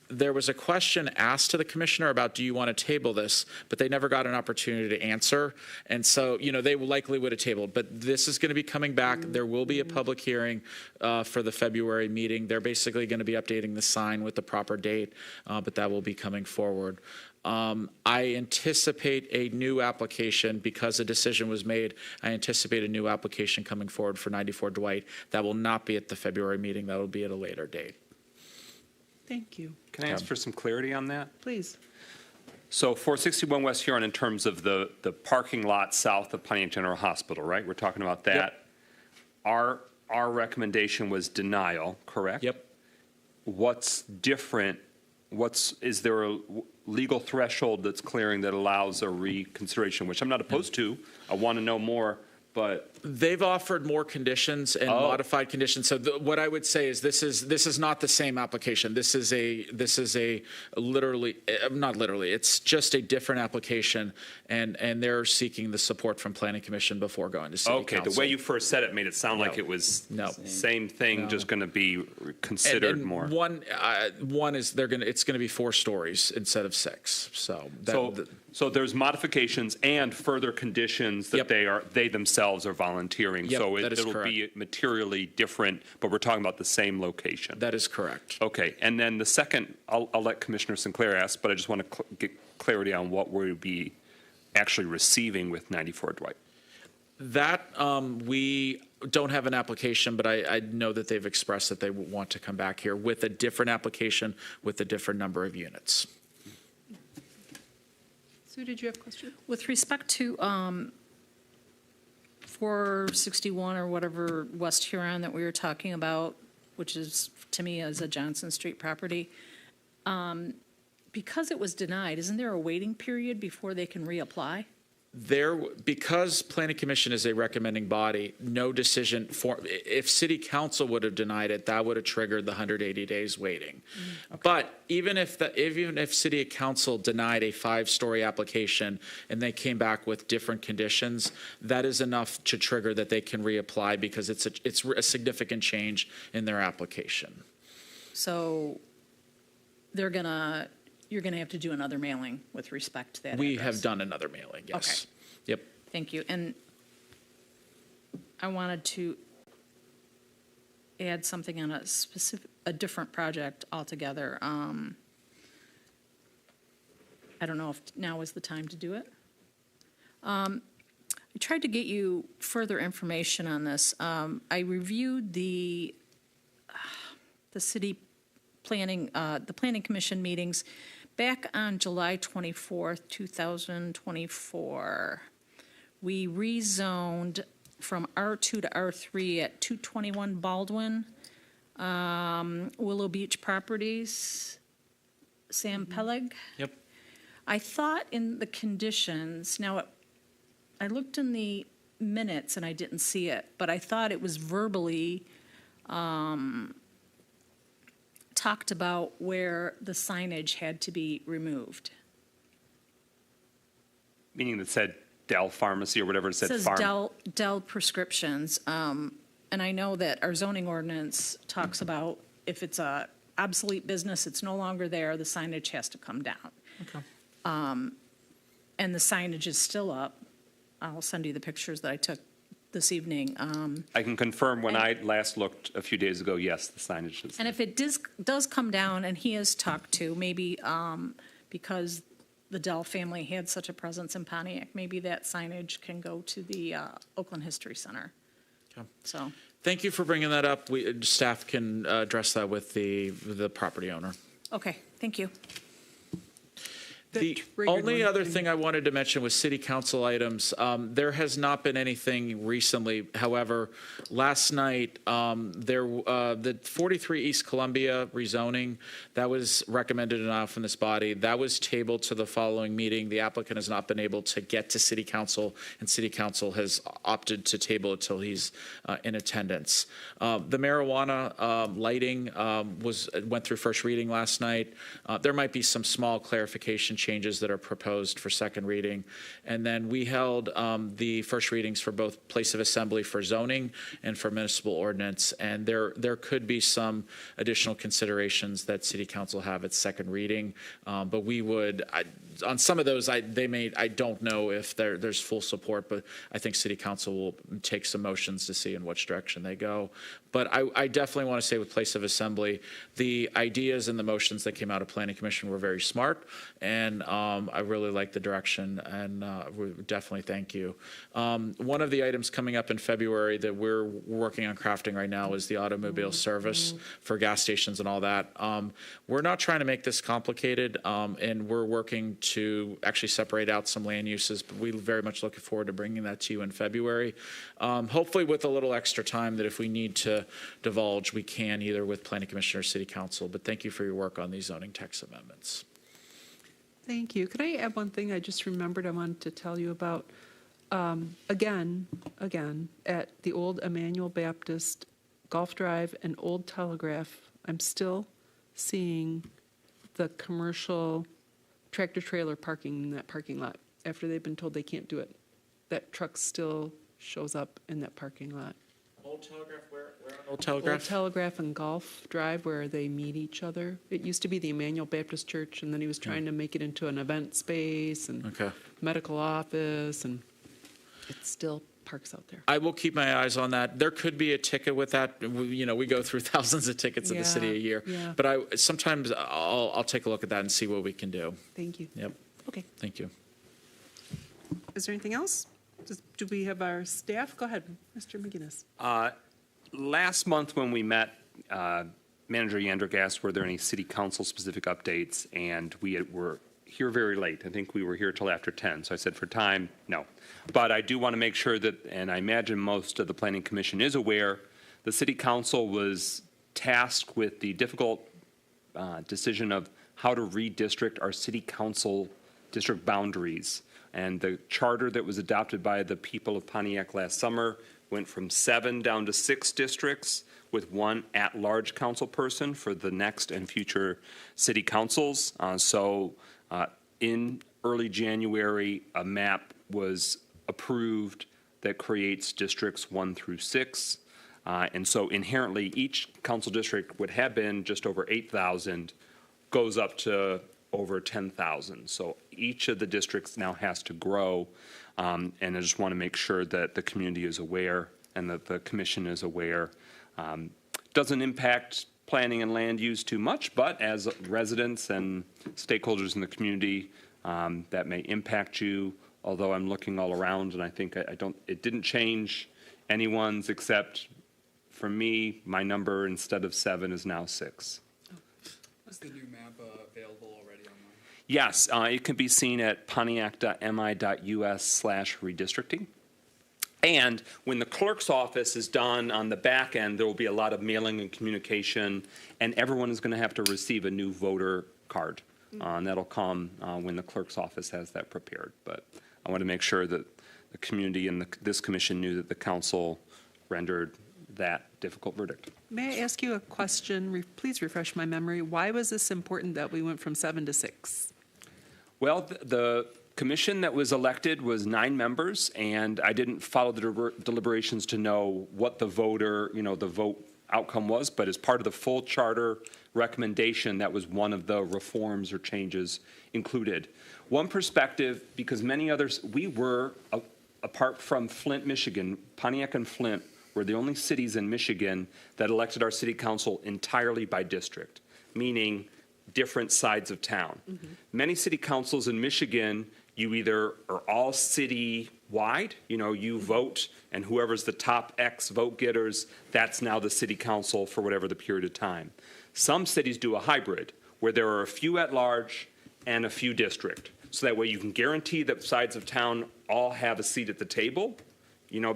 Speaker 5: there was a question asked to the commissioner about, do you want to table this? But they never got an opportunity to answer. And so, they likely would have tabled. But this is going to be coming back. There will be a public hearing for the February meeting. They're basically going to be updating the sign with the proper date, but that will be coming forward. I anticipate a new application because a decision was made. I anticipate a new application coming forward for 94 Dwight. That will not be at the February meeting. That will be at a later date.
Speaker 1: Thank you.
Speaker 7: Can I ask for some clarity on that?
Speaker 1: Please.
Speaker 7: So 461 West Huron, in terms of the parking lot south of Pontiac General Hospital, right? We're talking about that. Yep. Our recommendation was denial, correct?
Speaker 5: Yep.
Speaker 7: What's different? Is there a legal threshold that's clearing that allows a reconsideration, which I'm not opposed to. I want to know more, but
Speaker 5: they've offered more conditions and modified conditions. So what I would say is this is not the same application. This is a literally, not literally, it's just a different application, and they're seeking the support from Planning Commission before going to City Council.
Speaker 7: The way you first said it made it sound like it was same thing, just going to be considered
Speaker 5: and
Speaker 7: more.
Speaker 5: One is it's going to be 4 stories instead of 6.
Speaker 7: So there's modifications and further conditions that they themselves are volunteering.
Speaker 5: Yep,
Speaker 7: So
Speaker 5: that is
Speaker 7: it'll be materially different, but we're talking about the same location.
Speaker 5: That is correct.
Speaker 7: Okay, and then the second, I'll let Commissioner Sinclair ask, but I just want to get clarity on what we'll be actually receiving with 94 Dwight.
Speaker 5: That, we don't have an application, but I know that they've expressed that they want to come back here with a different application with a different number of units.
Speaker 1: Sue, did you have a question?
Speaker 4: With respect to 461 or whatever West Huron that we were talking about, which is, to me, is a Johnson Street property, because it was denied, isn't there a waiting period before they can reapply?
Speaker 5: Because Planning Commission is a recommending body, no decision if City Council would have denied it, that would have triggered the 180 days waiting. Okay. But even if City Council denied a 5-story application and they came back with different conditions, that is enough to trigger that they can reapply because it's a significant change in their application.
Speaker 4: So you're going to have to do another mailing with respect to that
Speaker 5: We
Speaker 4: address.
Speaker 5: have done another mailing, yes.
Speaker 4: Okay.
Speaker 5: Yep.
Speaker 4: Thank you. And I wanted to add something on a different project altogether. I don't know if now is the time to do it. I tried to get you further information on this. I reviewed the city planning, the Planning Commission meetings back on July 24th, 2024. We rezoned from R2 to R3 at 221 Baldwin, Willow Beach Properties, Sam Peleg.
Speaker 5: Yep.
Speaker 4: I thought in the conditions, now I looked in the minutes and I didn't see it, but I thought it was verbally talked about where the signage had to be removed.
Speaker 7: Meaning that said Dell Pharmacy or whatever it said.
Speaker 4: It says Dell Prescriptions. And I know that our zoning ordinance talks about if it's a obsolete business, it's no longer there, the signage has to come down.
Speaker 5: Okay.
Speaker 4: And the signage is still up. I'll send you the pictures that I took this evening.
Speaker 7: I can confirm when I last looked a few days ago, yes, the signage is.
Speaker 4: And if it does come down, and he has talked to, maybe because the Dell family had such a presence in Pontiac, maybe that signage can go to the Oakland History Center.
Speaker 5: Okay.
Speaker 4: So.
Speaker 5: Thank you for bringing that up. Staff can address that with the property owner.
Speaker 4: Okay, thank you.
Speaker 5: The
Speaker 1: triggered
Speaker 5: only
Speaker 1: one
Speaker 5: other
Speaker 1: thing.
Speaker 5: thing I wanted to mention was city council items. There has not been anything recently. However, last night, the 43 East Columbia rezoning, that was recommended denial from this body. That was tabled to the following meeting. The applicant has not been able to get to city council, and city council has opted to table it till he's in attendance. The marijuana lighting went through first reading last night. There might be some small clarification changes that are proposed for second reading. And then we held the first readings for both place of assembly for zoning and for municipal ordinance. And there could be some additional considerations that city council have at second reading. But we would, on some of those, I don't know if there's full support, but I think city council will take some motions to see in which direction they go. But I definitely want to say with place of assembly, the ideas and the motions that came out of planning commission were very smart, and I really like the direction, and we definitely thank you. One of the items coming up in February that we're working on crafting right now is the automobile service for gas stations and all that. We're not trying to make this complicated, and we're working to actually separate out some land uses, but we very much looking forward to bringing that to you in February. Hopefully with a little extra time that if we need to divulge, we can, either with planning commission or city council. But thank you for your work on these zoning text amendments.
Speaker 1: Thank you. Could I add one thing I just remembered I wanted to tell you about? Again, at the old Emmanuel Baptist Golf Drive and Old Telegraph, I'm still seeing the commercial tractor trailer parking in that parking lot after they've been told they can't do it. That truck still shows up in that parking lot.
Speaker 5: Old Telegraph, where on Old Telegraph?
Speaker 1: Old Telegraph and Golf Drive, where they meet each other. It used to be the Emmanuel Baptist Church, and then he was trying to make it into an event space and
Speaker 5: Okay.
Speaker 1: medical office, and it still parks out there.
Speaker 5: I will keep my eyes on that. There could be a ticket with that. We go through thousands of tickets in the city a year.
Speaker 1: Yeah.
Speaker 5: But sometimes I'll take a look at that and see what we can do.
Speaker 1: Thank you.
Speaker 5: Yep.
Speaker 1: Okay.
Speaker 5: Thank you.
Speaker 1: Is there anything else? Do we have our staff? Go ahead, Mr. McGinnis.
Speaker 7: Last month when we met, Manager Yandrick asked were there any city council specific updates, and we were here very late. I think we were here till after 10, so I said for time, no. But I do want to make sure that, and I imagine most of the Planning Commission is aware, the city council was tasked with the difficult decision of how to redistrict our city council district boundaries. And the charter that was adopted by the people of Pontiac last summer went from 7 down to 6 districts with 1 at-large council person for the next and future city councils. In early January, a map was approved that creates districts 1 through 6. And so inherently, each council district would have been just over 8,000, goes up to over 10,000. So each of the districts now has to grow. And I just want to make sure that the community is aware and that the commission is aware. Doesn't impact planning and land use too much, but as residents and stakeholders in the community, that may impact you. Although I'm looking all around, and I think it didn't change anyone's, except for me, my number instead of 7 is now 6.
Speaker 3: Is the new map available already online?
Speaker 7: Yes, it can be seen at pontiac.mi.us/redistricting. And when the clerk's office is done on the back end, there will be a lot of mailing and communication, and everyone is going to have to receive a new voter card. And that'll come when the clerk's office has that prepared. But I want to make sure that the community and this commission knew that the council rendered that difficult verdict.
Speaker 1: May I ask you a question? Please refresh my memory. Why was this important that we went from 7 to 6?
Speaker 7: Well, the commission that was elected was 9 members, and I didn't follow the deliberations to know what the vote outcome was, but as part of the full charter recommendation, that was one of the reforms or changes included. One perspective, because many others, we were, apart from Flint, Michigan, Pontiac and Flint were the only cities in Michigan that elected our city council entirely by district, meaning different sides of town. Many city councils in Michigan, you either are all city-wide, you vote, and whoever's the top X vote getters, that's now the city council for whatever the period of time. Some cities do a hybrid, where there are a few at large and a few district. So that way you can guarantee that sides of town all have a seat at the table,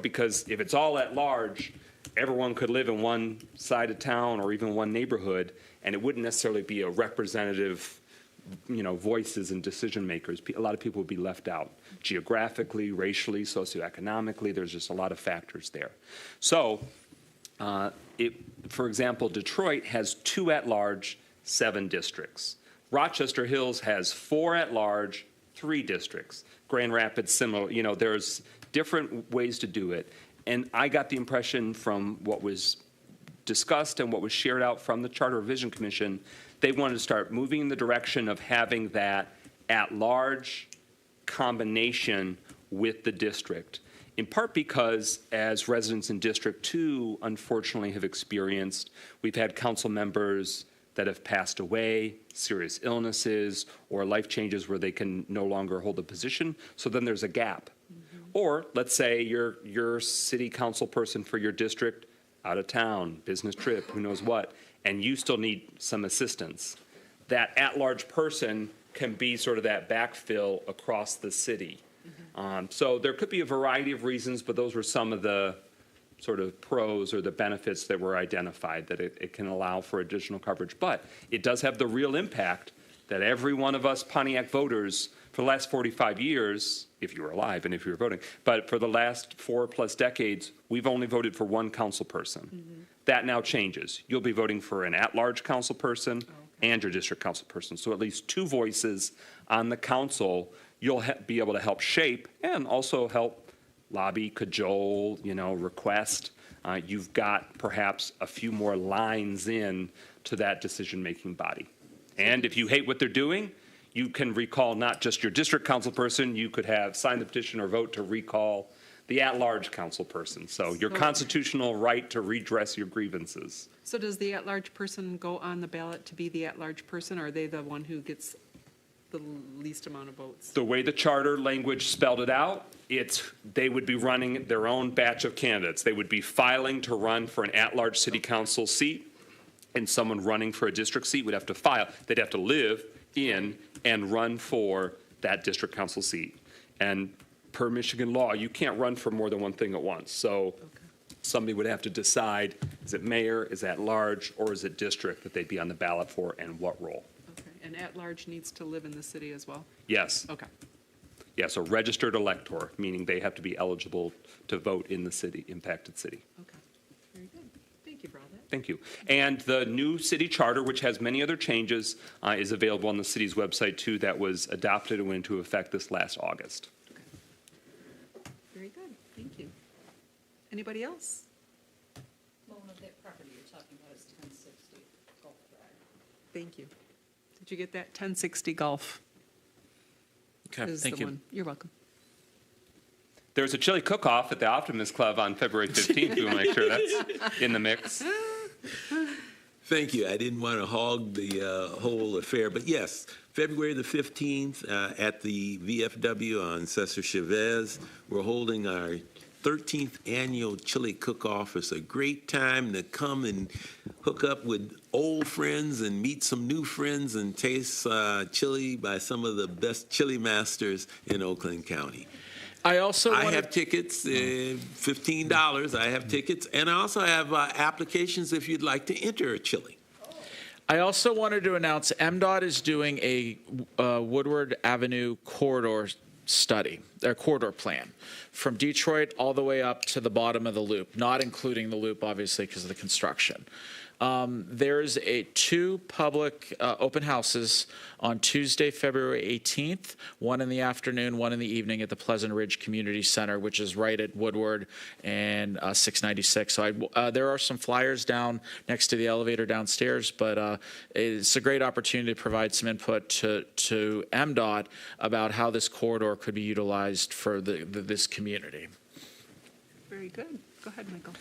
Speaker 7: because if it's all at large, everyone could live in one side of town or even one neighborhood, and it wouldn't necessarily be a representative, voices and decision makers. A lot of people would be left out geographically, racially, socioeconomically. There's just a lot of factors there. So, for example, Detroit has 2 at-large, 7 districts. Rochester Hills has 4 at-large, 3 districts. Grand Rapids, similar. There's different ways to do it. And I got the impression from what was discussed and what was shared out from the Charter Revision Commission, they wanted to start moving in the direction of having that at-large combination with the district, in part because, as residents in District 2 unfortunately have experienced, we've had council members that have passed away, serious illnesses, or life changes where they can no longer hold a position, so then there's a gap. Or let's say you're city council person for your district, out of town, business trip, who knows what, and you still need some assistance. That at-large person can be sort of that backfill across the city. So there could be a variety of reasons, but those were some of the sort of pros or the benefits that were identified, that it can allow for additional coverage. But it does have the real impact that every one of us Pontiac voters for the last 45 years, if you were alive and if you were voting, but for the last 4+ decades, we've only voted for one council person. That now changes. You'll be voting for an at-large council person and your district council person. So at least 2 voices on the council you'll be able to help shape and also help lobby, cajole, request. You've got perhaps a few more lines in to that decision-making body. And if you hate what they're doing, you can recall not just your district council person, you could have signed the petition or vote to recall the at-large council person. So your constitutional right to redress your grievances.
Speaker 1: So does the at-large person go on the ballot to be the at-large person, or are they the one who gets the least amount of votes?
Speaker 7: The way the charter language spelled it out, they would be running their own batch of candidates. They would be filing to run for an at-large city council seat, and someone running for a district seat would have to file. They'd have to live in and run for that district council seat. And per Michigan law, you can't run for more than one thing at once. So somebody would have to decide, is it mayor, is it at-large, or is it district that they'd be on the ballot for, and what role?
Speaker 1: Okay, and at-large needs to live in the city as well?
Speaker 7: Yes.
Speaker 1: Okay.
Speaker 7: Yes, a registered elector, meaning they have to be eligible to vote in the city, impacted city.
Speaker 1: Okay, very good. Thank you for all that.
Speaker 7: Thank you. And the new city charter, which has many other changes, is available on the city's website too. That was adopted and went into effect this last August.
Speaker 1: Very good, thank you. Anybody else?
Speaker 4: Loan of that property you're talking about is 1060 Gulf Drive.
Speaker 1: Thank you. Did you get that? 1060 Gulf
Speaker 5: Okay,
Speaker 1: is
Speaker 5: thank
Speaker 1: the
Speaker 5: you.
Speaker 1: one. You're welcome.
Speaker 7: There's a chili cook-off at the Optimist Club on February 15th. We want to make sure that's in the mix.
Speaker 9: Thank you. I didn't want to hog the whole affair, but yes, February the 15th at the VFW on Cesar Chavez, we're holding our 13th annual chili cook-off. It's a great time to come and hook up with old friends and meet some new friends and taste chili by some of the best chili masters in Oakland County. I have tickets, $15. I have tickets, and I also have applications if you'd like to enter a chili.
Speaker 5: I also wanted to announce MDOT is doing a Woodward Avenue corridor study, their corridor plan, from Detroit all the way up to the bottom of the loop, not including the loop, obviously, because of the construction. There's 2 public open houses on Tuesday, February 18th, one in the afternoon, one in the evening at the Pleasant Ridge Community Center, which is right at Woodward and 696. So there are some flyers down next to the elevator downstairs, but it's a great opportunity to provide some input to MDOT about how this corridor could be utilized for this community.
Speaker 1: Very good. Go ahead, Michael.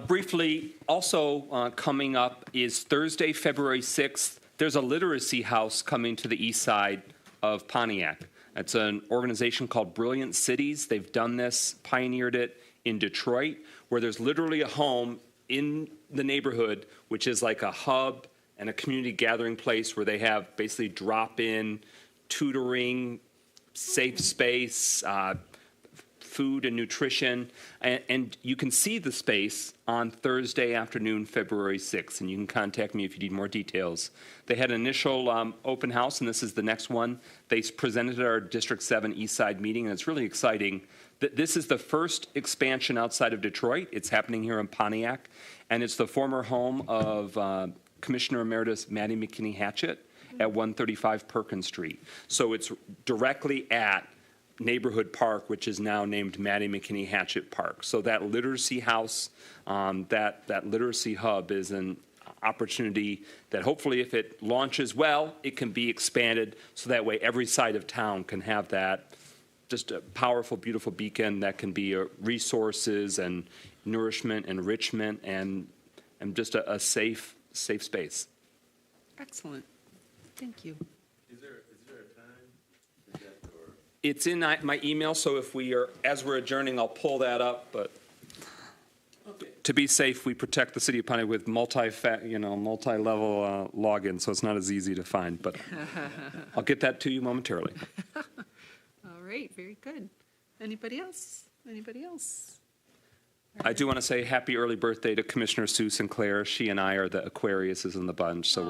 Speaker 7: Briefly, also coming up is Thursday, February 6th. There's a literacy house coming to the east side of Pontiac. It's an organization called Brilliant Cities. They've done this, pioneered it in Detroit, where there's literally a home in the neighborhood, which is like a hub and a community gathering place where they have basically drop-in tutoring, safe space, food and nutrition. And you can see the space on Thursday afternoon, February 6th, and you can contact me if you need more details. They had an initial open house, and this is the next one. They presented at our District 7 East Side meeting, and it's really exciting. This is the first expansion outside of Detroit. It's happening here in Pontiac, and it's the former home of Commissioner Emeritus Maddie McKinney Hatchett at 135 Perkins Street. So it's directly at Neighborhood Park, which is now named Maddie McKinney Hatchett Park. So that literacy house, that literacy hub is an opportunity that hopefully if it launches well, it can be expanded so that way every side of town can have that just a powerful, beautiful beacon that can be resources and nourishment, enrichment, and just a safe space.
Speaker 1: Excellent. Thank you.
Speaker 9: Is there a time? Is that for?
Speaker 7: It's in my email, so as we're adjourning, I'll pull that up, but to be safe, we protect the city of Pontiac with multi-level login, so it's not as easy to find, but I'll get that to you momentarily.
Speaker 1: All right, very good. Anybody else? Anybody else?
Speaker 7: I do want to say happy early birthday to Commissioner Sue Sinclair. She and I are the Aquariuses in the bunch, so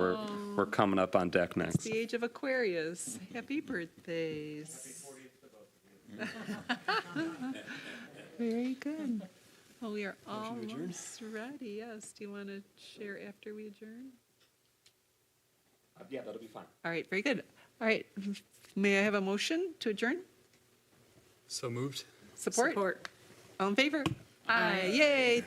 Speaker 7: we're coming up on deck
Speaker 1: It's
Speaker 7: next.
Speaker 1: the age of Aquarius. Happy birthdays. Very good. Well, we are almost ready. Yes. Do you want to share after we adjourn?
Speaker 7: Yeah, that'll be fine.
Speaker 1: All right, very good. All right. May I have a motion to adjourn?
Speaker 3: So moved.
Speaker 1: Support? All in favor? Aye. Yay.